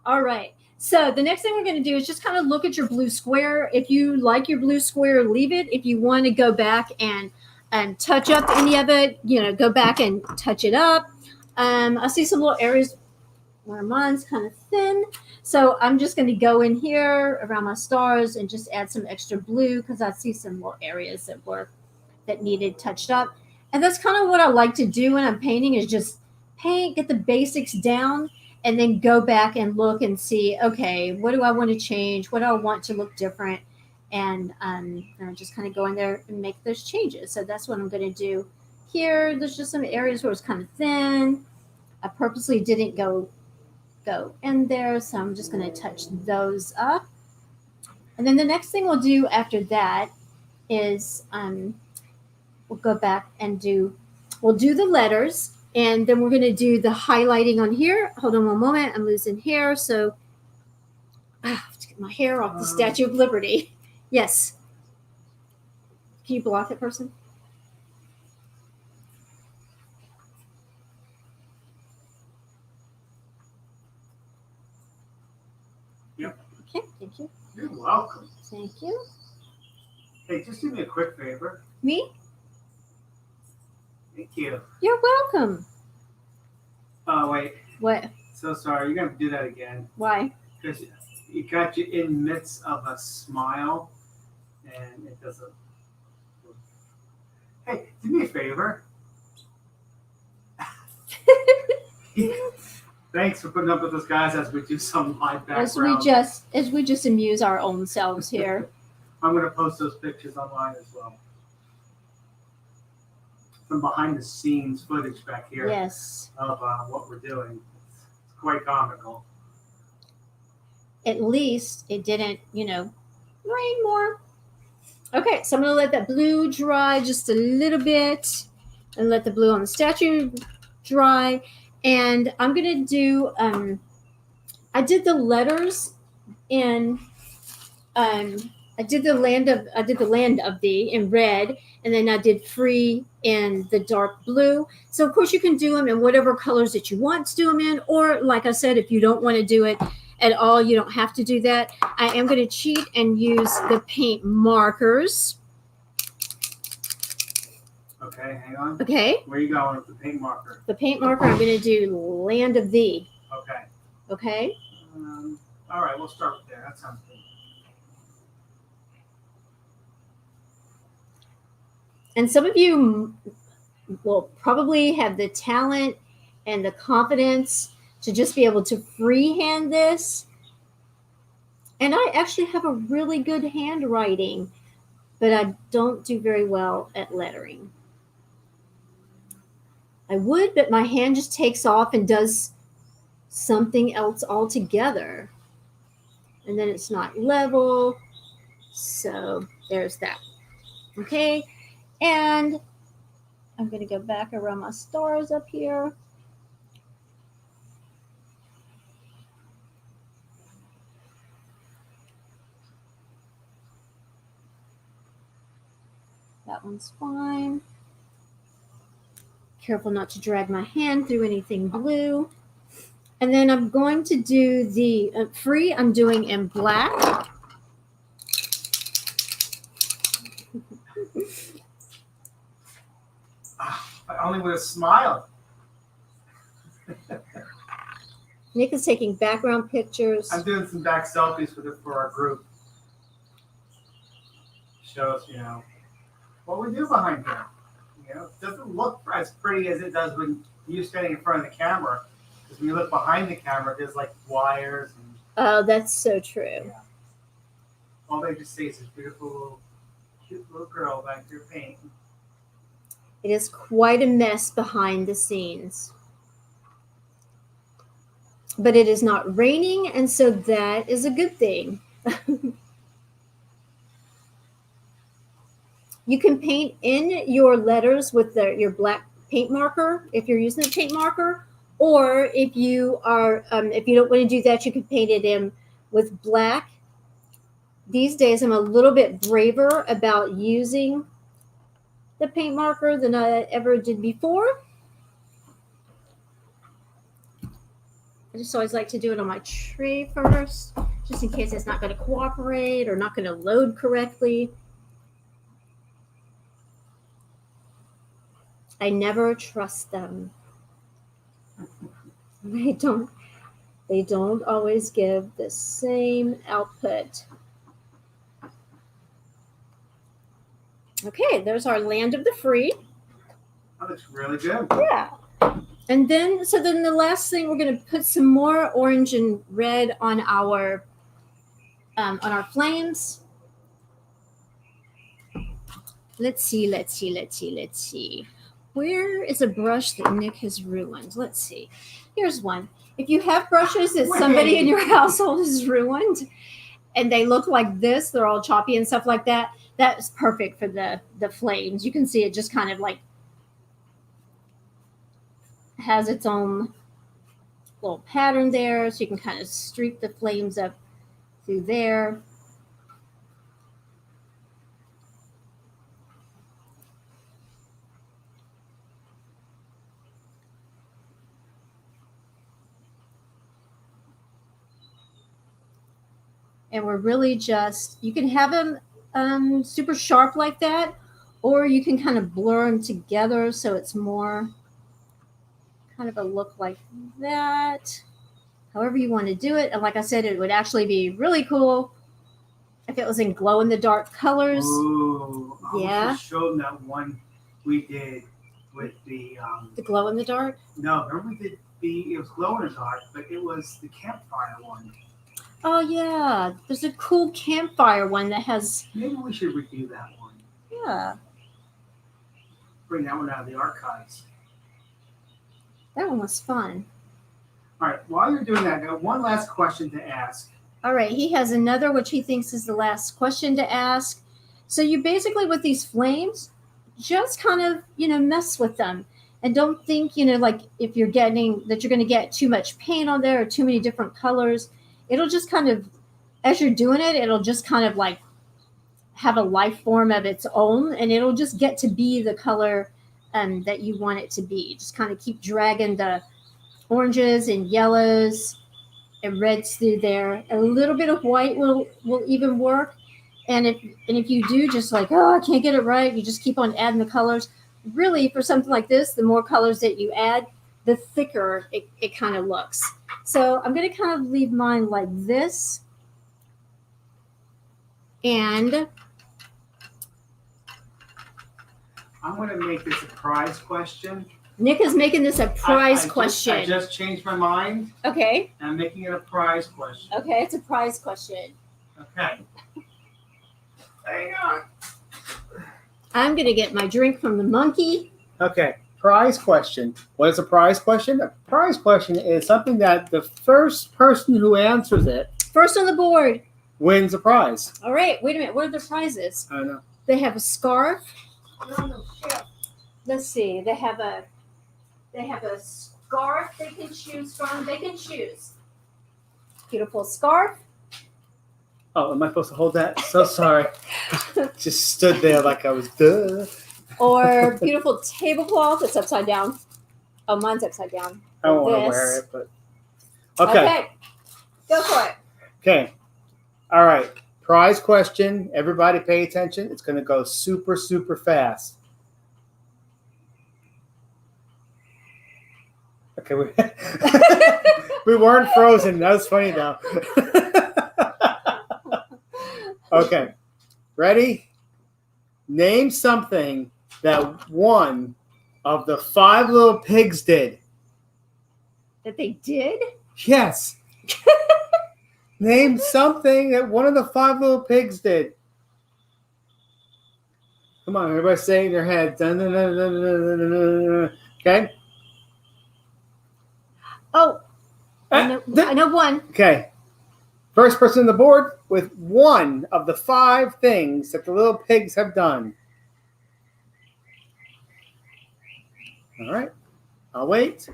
A: All right. So the next thing we're going to do is just kind of look at your blue square. If you like your blue square, leave it. If you want to go back and touch up any of it, go back and touch it up. I see some little areas. where mine's kind of thin. So I'm just going to go in here around my stars and just add some extra blue because I see some more areas that needed touched up. And that's kind of what I like to do when I'm painting is just paint, get the basics down, and then go back and look and see, okay, what do I want to change? What do I want to look different? And I'm just kind of go in there and make those changes. So that's what I'm going to do here. There's just some areas where it's kind of thin. I purposely didn't go in there, so I'm just going to touch those up. And then the next thing we'll do after that is we'll go back and we'll do the letters, and then we're going to do the highlighting on here. Hold on one moment. I'm losing hair, so I have to get my hair off the Statue of Liberty. Yes. Can you block it, person?
B: Yep.
A: Okay, thank you.
B: You're welcome.
A: Thank you.
B: Hey, just do me a quick favor.
A: Me?
B: Thank you.
A: You're welcome.
B: Oh, wait.
A: What?
B: So sorry. You're going to do that again.
A: Why?
B: Because you got you in midst of a smile, and it doesn't. Hey, do me a favor. Thanks for putting up with us, guys, as we do some live background.
A: As we just amuse our own selves here.
B: I'm going to post those pictures online as well. Some behind the scenes footage back here.
A: Yes.
B: Of what we're doing. It's quite comical.
A: At least it didn't, rain more. Okay, so I'm going to let that blue dry just a little bit and let the blue on the statue dry. And I'm going to do, I did the letters in, I did the land of thee in red, and then I did free in the dark blue. So of course you can do them in whatever colors that you want to do them in, or like I said, if you don't want to do it at all, you don't have to do that. I am going to cheat and use the paint markers.
B: Okay, hang on.
A: Okay.
B: Where are you going with the paint marker?
A: The paint marker, I'm going to do land of thee.
B: Okay.
A: Okay.
B: All right, we'll start with there. That sounds good.
A: And some of you will probably have the talent and the confidence to just be able to freehand this. And I actually have a really good handwriting, but I don't do very well at lettering. I would, but my hand just takes off and does something else altogether. And then it's not level. So there's that. Okay. And I'm going to go back around my stars up here. That one's fine. Careful not to drag my hand through anything blue. And then I'm going to do the free, I'm doing in black.
B: I only would have smiled.
A: Nick is taking background pictures.
B: I'm doing some back selfies for our group. Shows, what we do behind here. It doesn't look as pretty as it does when you're standing in front of the camera. Because when you look behind the camera, there's like wires. And,
A: oh, that's so true.
B: Yeah. All they just see is this beautiful, cute little girl back there painting.
A: It is quite a mess behind the scenes. But it is not raining, and so that is a good thing. You can paint in your letters with your black paint marker if you're using a paint marker, or if you are, if you don't want to do that, you can paint it in with black. These days, I'm a little bit braver about using the paint marker than I ever did before. I just always like to do it on my tray first, just in case it's not going to cooperate or not going to load correctly. I never trust them. I don't. They don't always give the same output. Okay, there's our land of the free.
B: That looks really good.
A: Yeah. And then the last thing, we're going to put some more orange and red on our flames. Let's see. Where is a brush that Nick has ruined? Let's see. Here's one. If you have brushes that somebody in your household has ruined and they look like this, they're all choppy and stuff like that, that's perfect for the flames. You can see it just kind of like has its own little pattern there, so you can kind of streak the flames up through there. And we're really just, you can have them super sharp like that, or you can kind of blur them together so it's more kind of a look like that. However you want to do it. And like I said, it would actually be really cool if it was in glow-in-the-dark colors.
B: Ooh,
A: Yeah.
B: I wish I showed them that one we did with the
A: glow-in-the-dark?
B: No, remember we did it was glow-in-the-dark, but it was the campfire one.
A: Oh, yeah. There's a cool campfire one that has...
B: Maybe we should redo that one.
A: Yeah.
B: Bring that one out of the archives.
A: That one was fun.
B: All right, while you're doing that, I got one last question to ask.
A: All right, he has another, which he thinks is the last question to ask. So you basically, with these flames, just kind of, mess with them. And don't think, like if you're getting, that you're going to get too much paint on there or too many different colors. It'll just kind of, as you're doing it, it'll just kind of like have a life form of its own. And it'll just get to be the color that you want it to be. Just kind of keep dragging the oranges and yellows and reds through there. A little bit of white will even work. And if you do just like, oh, I can't get it right, you just keep on adding the colors. Really, for something like this, the more colors that you add, the thicker it kind of looks. So I'm going to kind of leave mine like this. And
B: I'm going to make this a prize question.
A: Nick is making this a prize question.
B: I just changed my mind.
A: Okay.
B: I'm making it a prize question.
A: Okay, it's a prize question.
B: Okay. Hang on.
A: I'm going to get my drink from the monkey.
B: Okay, prize question. What is a prize question? A prize question is something that the first person who answers it
A: First on the board
B: wins a prize.
A: All right, wait a minute. What are the prizes?
B: I don't know.
A: They have a scarf.
D: On the shelf.
A: Let's see. They have a scarf they can choose from. They can choose. Beautiful scarf.
B: Oh, am I supposed to hold that? So sorry. Just stood there like I was duh.
A: Or beautiful tablecloth. It's upside down. Oh, mine's upside down.
B: I don't want to
A: This.
B: wear it, but okay.
A: Go for it.
B: Okay. All right. Prize question. Everybody pay attention. It's going to go super, super fast. Okay. We weren't frozen. That was funny though. Okay. Ready? Name something that one of the 5 little pigs did.
A: That they did?
B: Yes. Name something that one of the 5 little pigs did. Come on, everybody say it in their head. Dun, dun, dun, dun, dun, dun, dun. Okay?
A: Oh, I know one.
B: Okay. First person on the board with one of the 5 things that the little pigs have done. All right. I'll wait.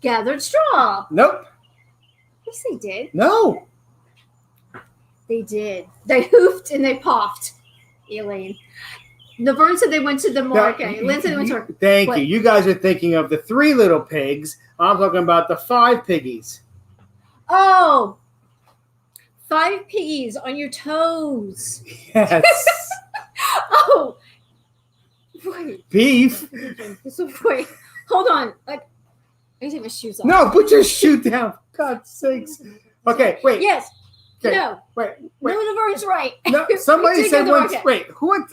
A: Gathered straw.
B: Nope.
A: Yes, they did.
B: No.
A: They did. They hoofed and they popped. Elaine. Laverne said they went to the market. Lynn said they went to.
B: Thank
A: What?
B: you. You guys are thinking of the 3 little pigs. I'm talking about the 5 piggies.
A: Oh, 5 piggies on your toes.
B: Yes.
A: Oh, wait.
B: Beef.
A: So wait, hold on. Like, I take my shoes off.
B: No, put your shoe down. For God's sakes. Okay, wait.
A: Yes.
B: Okay,
A: No.
B: wait.
A: No, Laverne's right.
B: No, somebody
A: We
B: said
A: together,
B: once.
A: okay.
B: Wait, who went?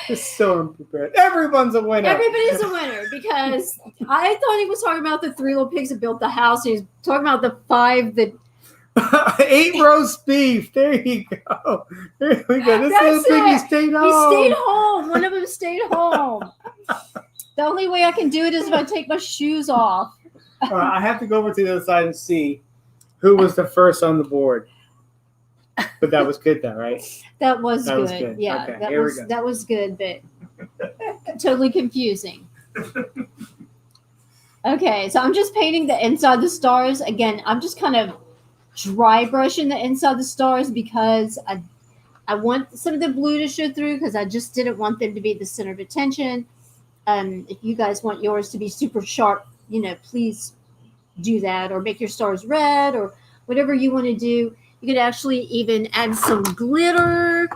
B: This is so unprepared. Everyone's a winner.
A: Everybody's a winner because I thought he was talking about the 3 little pigs that built the house. And he was talking about the 5 that.
B: 8 roast beef. There you go. There we go. This
A: That's
B: little piggy
A: it.
B: stayed
A: He
B: home.
A: stayed home. One of them stayed home. The only way I can do it is if I take my shoes off.
B: I have to go over to the other side and see who was the first on the board. But that was good, though, right?
A: That was
B: That
A: good.
B: was good.
A: Yeah,
B: Okay,
A: that
B: here we
A: was
B: go.
A: that was good, but totally confusing. Okay, so I'm just painting the inside the stars. Again, I'm just kind of dry brushing the inside the stars because I want some of the blue to show through because I just didn't want them to be the center of attention. If you guys want yours to be super sharp, please do that, or make your stars red or whatever you want to do. You could actually even add some glitter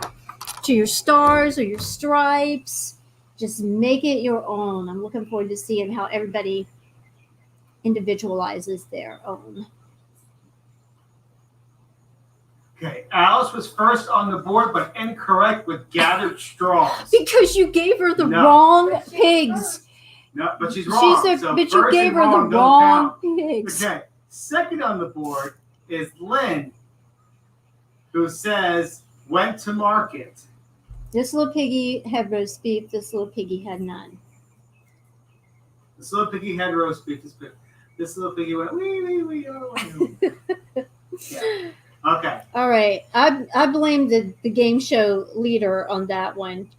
A: to your stars or your stripes. Just make it your own. I'm looking forward to seeing how everybody individualizes their own.
B: Okay, Alice was first on the board, but incorrect with gathered straws.
A: Because you gave her the
B: No.
A: wrong pigs.
B: No, but she's wrong.
A: But you gave her the wrong pigs.
B: Okay, second on the board is Lynn, who says, went to market.
A: This little piggy had roast beef. This little piggy had none.
B: This little piggy had roast beef. This little piggy went, wee, wee, wee, oh, wee. Yeah. Okay.
A: All right. I blame the game show leader on that one.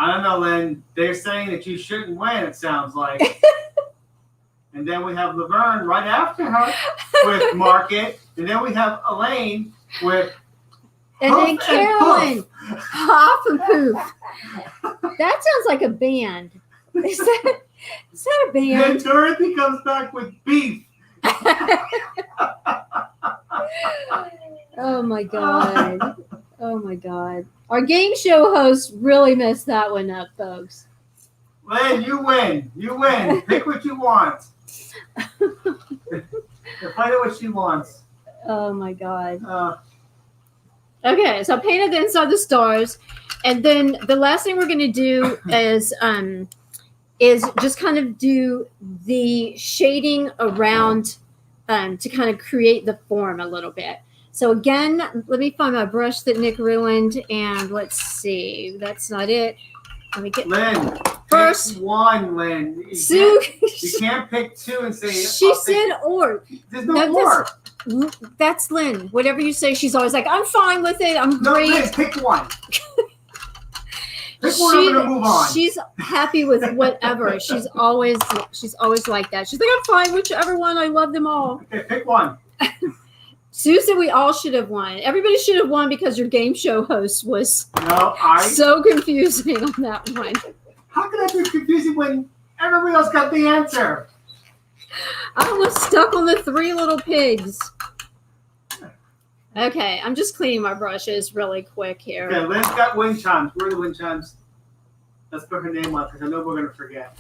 B: I don't know, Lynn. They're saying that you shouldn't win, it sounds like. And then we have Laverne right after her with market. And then we have Elaine with
A: And then
B: Huff
A: Carolyn,
B: and
A: Huff and Poof. That sounds like a band. Is that a
B: Then
A: band?
B: Dorothy comes back with beef.
A: Oh my god. Oh my god. Our game show host really messed that one up, folks.
B: Lynn, you win. You win. Pick what you want. Find out what she wants.
A: Oh my god. Okay, so I painted the inside the stars, and then the last thing we're going to do is just kind of do the shading around to kind of create the form a little bit. So again, let me find my brush that Nick ruined, and let's see. That's not it. Let me get
B: Lynn,
A: first
B: pick one, Lynn.
A: Sue.
B: You can't pick two and say.
A: She said or.
B: There's no or.
A: That's Lynn. Whatever you say, she's always like, I'm fine with it. I'm
B: No,
A: great.
B: Lynn, pick one. Pick one. I'm gonna move on.
A: She's happy with whatever. She's always like that. She's like, I'm fine, whichever one. I love them all.
B: Okay, pick one.
A: Sue said we all should have won. Everybody should have won because your game show host was
B: No,
A: so confusing on that one.
B: How could that be confusing when everybody else got the answer?
A: I was stuck on the 3 little pigs. Okay, I'm just cleaning my brushes really quick here.
B: Okay, Lynn's got wind chimes. Where are the wind chimes? Let's put her name on because I know we're going to forget.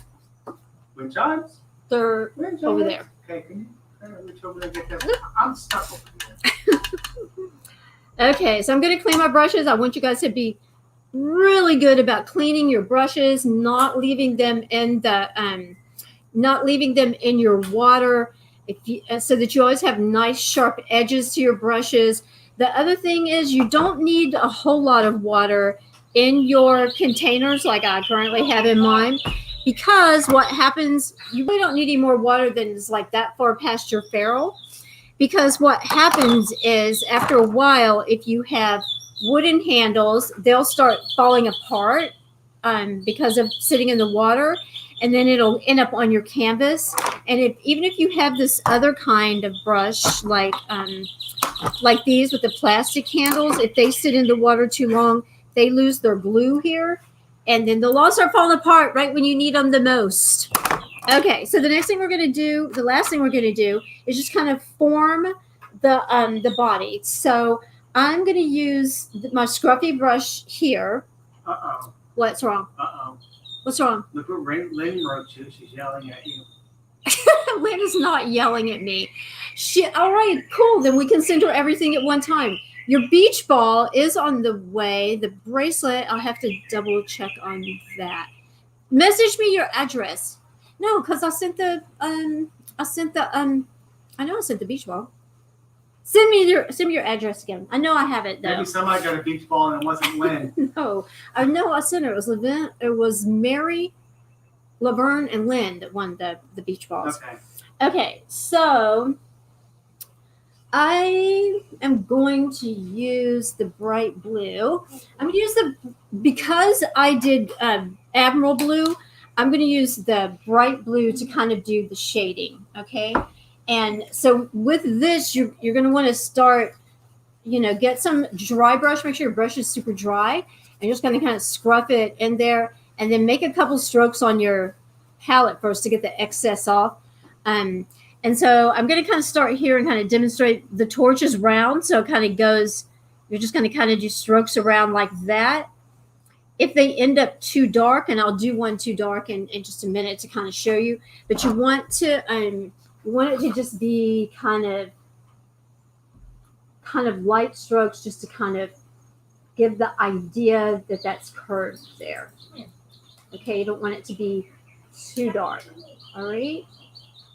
B: Wind chimes?
A: They're
B: Wind chimes?
A: over there.
B: Okay, can you reach over there and get that? I'm stuck over here.
A: Okay, so I'm going to clean my brushes. I want you guys to be really good about cleaning your brushes, not leaving them in your water, so that you always have nice sharp edges to your brushes. The other thing is you don't need a whole lot of water in your containers like I currently have in mine, because what happens, you really don't need any more water than is like that far past your ferrule, because what happens is after a while, if you have wooden handles, they'll start falling apart because of sitting in the water, and then it'll end up on your canvas. And even if you have this other kind of brush, like these with the plastic handles, if they sit in the water too long, they lose their glue here, and then they'll all start falling apart right when you need them the most. Okay, so the last thing we're going to do is just kind of form the body. So I'm going to use my scruffy brush here.
B: Uh-oh.
A: What's wrong?
B: Uh-oh.
A: What's wrong?
B: Look what Lynn wrote you. She's yelling at you.
A: Lynn is not yelling at me. All right, cool. Then we can send her everything at one time. Your beach ball is on the way. The bracelet, I'll have to double check on that. Message me your address. No, because I sent the beach ball. Send me your address again. I know I have it though.
B: Maybe somebody got a beach ball and it wasn't Lynn.
A: No, I know I sent her. It was Mary, Laverne, and Lynn that won the beach balls. Okay, so I am going to use the bright blue. I'm going to use because I did Admiral blue, I'm going to use the bright blue to kind of do the shading, okay? And so with this, you're going to want to start, get some dry brush. Make sure your brush is super dry. And you're just going to kind of scruff it in there and then make a couple strokes on your palette first to get the excess off. And so I'm going to kind of start here and kind of demonstrate. The torch is round, so it kind of goes, you're just going to kind of do strokes around like that. If they end up too dark, and I'll do one too dark in just a minute to kind of show you, but you want it to just be kind of light strokes just to kind of give the idea that that's curved there. Okay, you don't want it to be too dark. All right.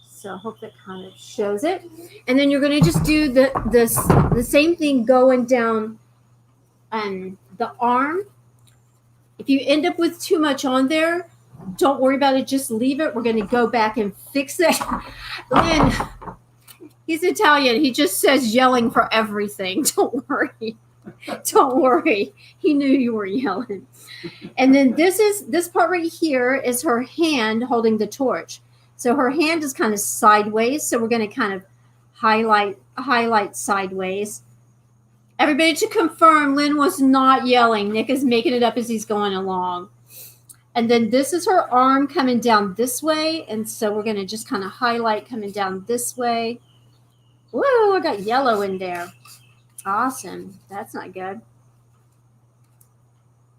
A: So I hope that kind of shows it. And then you're going to just do the same thing going down the arm. If you end up with too much on there, don't worry about it. Just leave it. We're going to go back and fix it. Lynn, he's Italian. He just says yelling for everything. Don't worry. Don't worry. He knew you were yelling. And then this part right here is her hand holding the torch. So her hand is kind of sideways. So we're going to kind of highlight sideways. Everybody to confirm, Lynn was not yelling. Nick is making it up as he's going along. And then this is her arm coming down this way. And so we're going to just kind of highlight coming down this way. Whoa, I got yellow in there. Awesome. That's not good.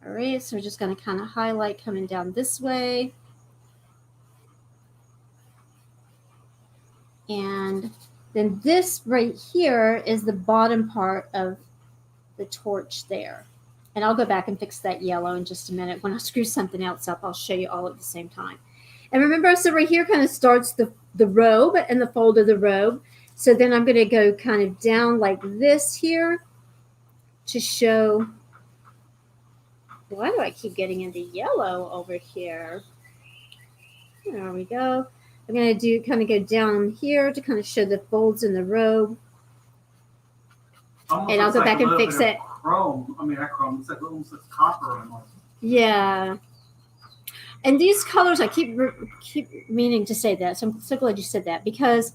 A: All right, so we're just going to kind of highlight coming down this way. And then this right here is the bottom part of the torch there. And I'll go back and fix that yellow in just a minute. When I screw something else up, I'll show you all at the same time. And remember, so right here kind of starts the robe and the fold of the robe. So then I'm going to go kind of down like this here to show. Why do I keep getting into yellow over here? There we go. I'm going to kind of go down here to kind of show the folds in the robe.
B: Almost
A: and I'll go back and fix it.
B: Chrome. I mean, not chrome. It's like almost like copper almost. Yeah.
A: And these colors, I keep meaning to say that. So I'm so glad you said that, because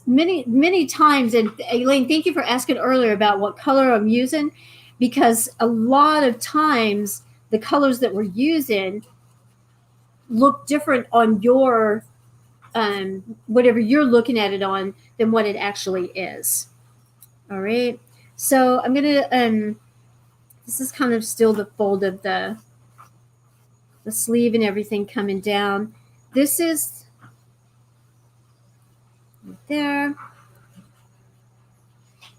A: many times, and Elaine, thank you for asking earlier about what color I'm using, because a lot of times the colors that we're using look different on your whatever you're looking at it on than what it actually is. All right, so I'm gonna this is kind of still the fold of the sleeve and everything coming down. This is right there,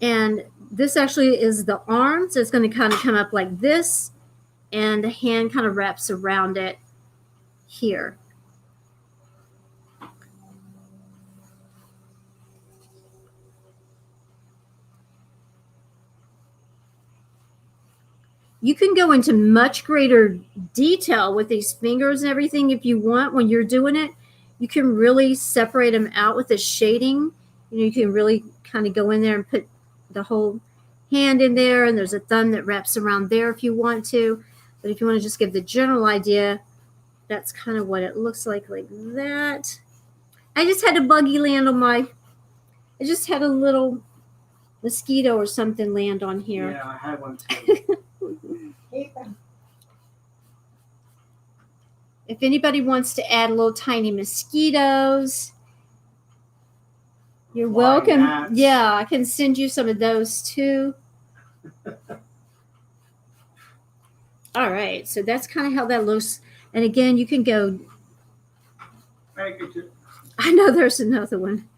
A: and this actually is the arm, so it's going to kind of come up like this, and the hand kind of wraps around it here. You can go into much greater detail with these fingers and everything if you want when you're doing it. You can really separate them out with the shading. You can really kind of go in there and put the whole hand in there, and there's a thumb that wraps around there if you want to. But if you want to just give the general idea, that's kind of what it looks like that. I just had a buggy land on I just had a little mosquito or something land on here.
B: Yeah, I had one too.
A: If anybody wants to add little tiny mosquitoes, you're welcome.
B: Gnats.
A: Yeah, I can send you some of those too. All right, so that's kind of how that looks. And again, you can go.
B: Thank you. Too.
A: I know there's another one.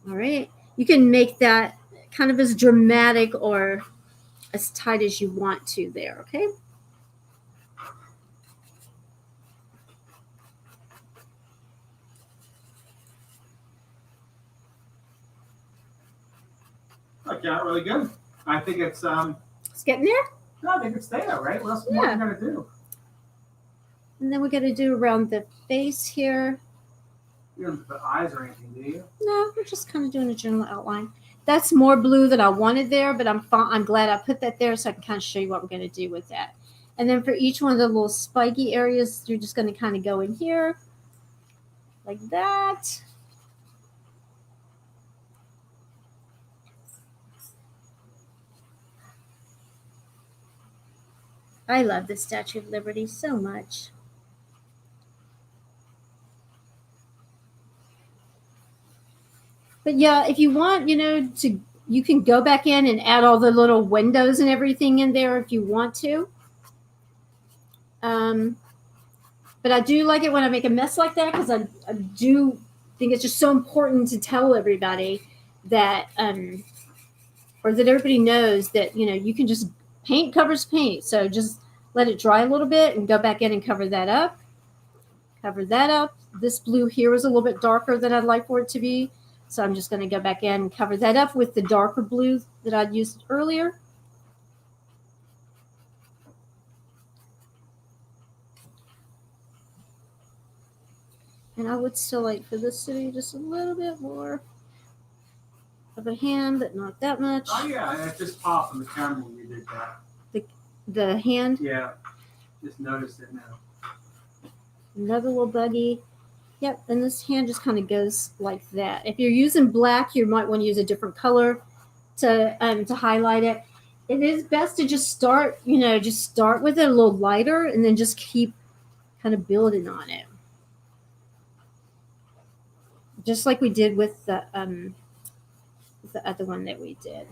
A: All right, you can make that kind of as dramatic or as tight as you want to there, okay?
B: I got really good. I think it's
A: It's getting there.
B: No, I think it's there, right? What else more are you gonna do?
A: And then we're going to do around the face here.
B: You don't put eyes or anything, do you?
A: No, we're just kind of doing a general outline. That's more blue than I wanted there, but I'm glad I put that there so I can kind of show you what we're going to do with that. And then for each one of the little spiky areas, you're just going to kind of go in here like that. I love the Statue of Liberty so much. But yeah, if you want, you can go back in and add all the little windows and everything in there if you want to. But I do like it when I make a mess like that because I do think it's just so important to tell everybody that, or that everybody knows that, you can just paint covers paint. So just let it dry a little bit and go back in and cover that up. Cover that up. This blue here is a little bit darker than I'd like for it to be. So I'm just going to go back in and cover that up with the darker blue that I'd used earlier. And I would still like for this to be just a little bit more of a hand, but not that much.
B: Oh yeah, it just popped on the camera when you did that.
A: The hand?
B: Yeah, just noticed it now.
A: Another little buggy. Yep, and this hand just kind of goes like that. If you're using black, you might want to use a different color to highlight it. It is best to just start with it a little lighter and then just keep kind of building on it. Just like we did with the other one that we did.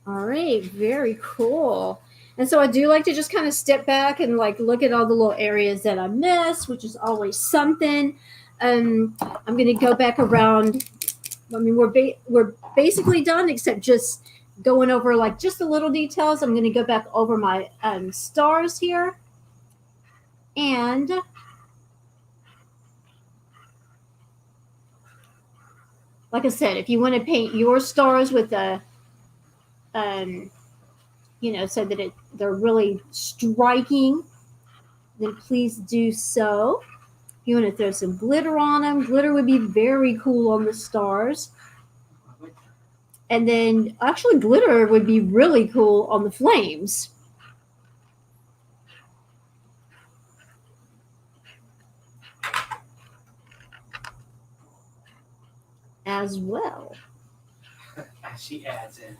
A: All right, very cool. And so I do like to just kind of step back and like look at all the little areas that I missed, which is always something. I'm going to go back around. I mean, we're basically done except just going over like just the little details. I'm going to go back over my stars here. And like I said, if you want to paint your stars with a so that they're really striking, then please do so. If you want to throw some glitter on them, glitter would be very cool on the stars. And then actually glitter would be really cool on the flames. As well.
B: As she adds in.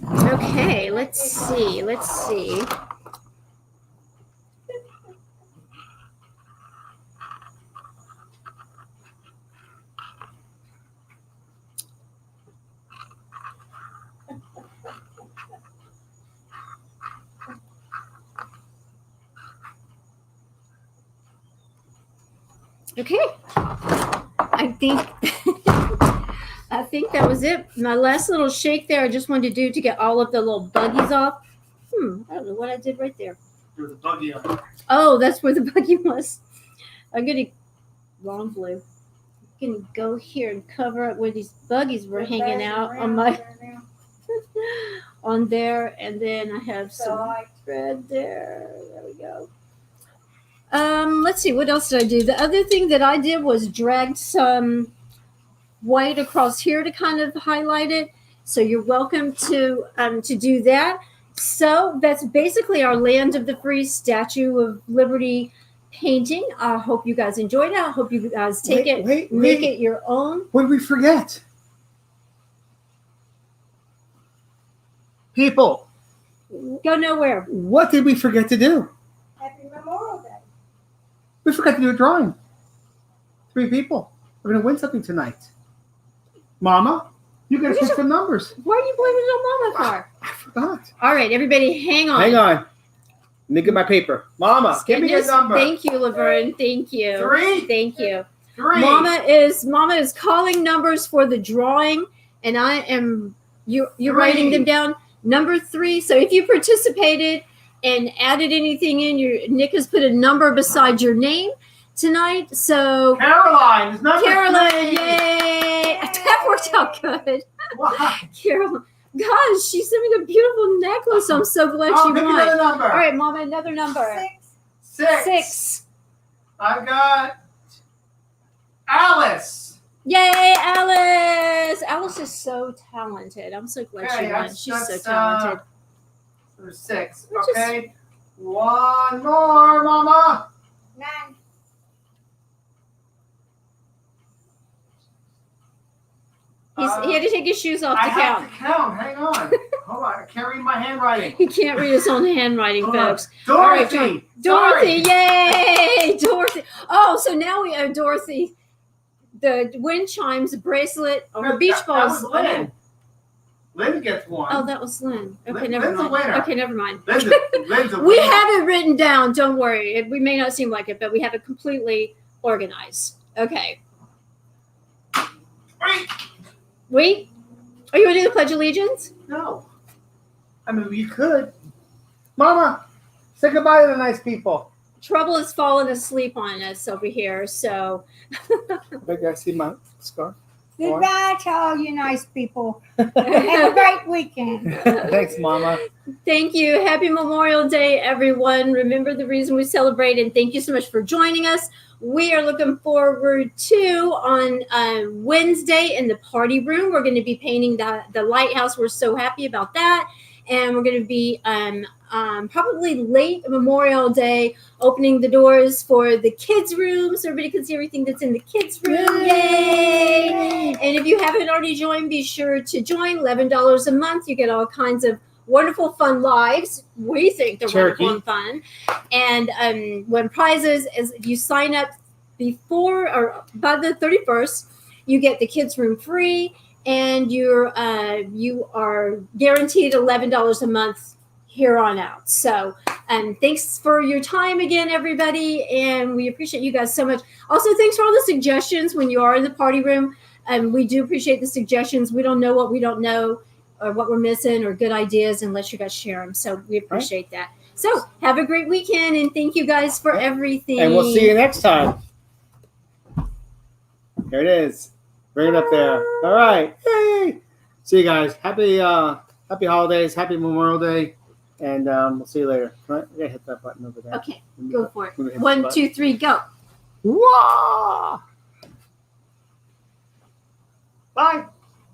A: Okay, let's see. Okay. I think that was it. My last little shake there I just wanted to do to get all of the little buggies off. I don't know what I did right there.
B: There was a buggy on there.
A: Oh, that's where the buggy was. I'm going to, wrong blue. I'm going to go here and cover up where these buggies were hanging out on my, on there. And then I have some thread there. There we go. Let's see, what else did I do? The other thing that I did was dragged some white across here to kind of highlight it. So you're welcome to do that. So that's basically our Land of the Free Statue of Liberty painting. I hope you guys enjoyed it. I hope you guys make it your own.
B: What did we forget? People.
A: Go nowhere.
B: What did we forget to do?
D: Happy Memorial Day.
B: We forgot to do a drawing. 3 people. We're going to win something tonight. Mama, you got to pick some numbers.
A: Why are you blaming it on Mama for?
B: I forgot.
A: All right, everybody, hang on.
B: Hang on. Let me get my paper. Mama, give me a number.
A: Thank you, Laverne. Thank you.
B: 3.
A: Thank you.
B: 3.
A: Mama is calling numbers for the drawing, and I am you're
B: 3.
A: writing them down. Number 3. So if you participated and added anything in, Nick has put a number beside your name tonight. So
B: Caroline is number
A: Caroline,
B: 3.
A: yay! That worked out good.
B: Wow.
A: Caroline, gosh, she sent me a beautiful necklace. I'm so glad she
B: Pick
A: won.
B: another number.
A: All right, Mama, another number.
D: 6.
A: 6.
B: I've got Alice.
A: Yay, Alice! Alice is so talented. I'm so glad she won.
B: that's-
A: She's so
B: that's,
A: talented.
B: There's 6.
A: Which is-
B: Okay. One more, Mama.
D: 9.
A: He had to take his shoes off
B: I
A: to
B: have
A: count.
B: to count. Hang on. Hold on. I can't read my handwriting.
A: He can't read his own handwriting,
B: Hold on.
A: folks. right,
B: Dorothy.
A: Dorothy, yay! Dorothy. Oh, so now we have Dorothy. The wind chimes bracelet or beach balls.
B: That was Lynn. Lynn gets one.
A: Oh, that was Lynn. Okay,
B: Lynn-
A: never
B: Lynn's a
A: mind.
B: winner.
A: Okay, never mind.
B: Lynn's a
A: We
B: winner.
A: have it written down. Don't worry. We may not seem like it, but we have it completely organized. Okay.
B: Wait.
A: Wait. Are you going to do the Pledge of Allegiance?
B: No. I mean, you could. Mama, say goodbye to the nice people.
A: Trouble has fallen asleep on us over here, so
B: Maybe I see my scarf.
D: Goodbye to all you nice people. Have a great weekend.
B: Thanks, Mama.
A: thank you. Happy Memorial Day, everyone. Remember the reason we celebrate, and thank you so much for joining us. We are looking forward to on Wednesday in the party room. We're going to be painting the lighthouse. We're so happy about that. And we're going to be probably late Memorial Day opening the doors for the kids' room so everybody can see everything that's in the kids' room. Yay! And if you haven't already joined, be sure to join. $11 a month. You get all kinds of wonderful, fun lives. We think they're
B: Turkey.
A: wonderful and fun. And when prizes, is if you sign up before or by the 31st, you get the kids' room free. And you are guaranteed $11 a month here on out. So, thanks for your time again, everybody, and we appreciate you guys so much. Also, thanks for all the suggestions when you are in the party room. We do appreciate the suggestions. We don't know what we don't know, or what we're missing, or good ideas, unless you guys share them. So we appreciate that. So have a great weekend, and thank you guys for everything.
B: And we'll see you next time. There it is. Bring it up there. All right. Yay. See you guys. Happy holidays. Happy Memorial Day. And we'll see you later. All right. I gotta hit that button over there.
A: Okay, go for it.
B: I'm gonna hit
A: 1,
B: this
A: 2, 3, go.
B: Whoa! Bye.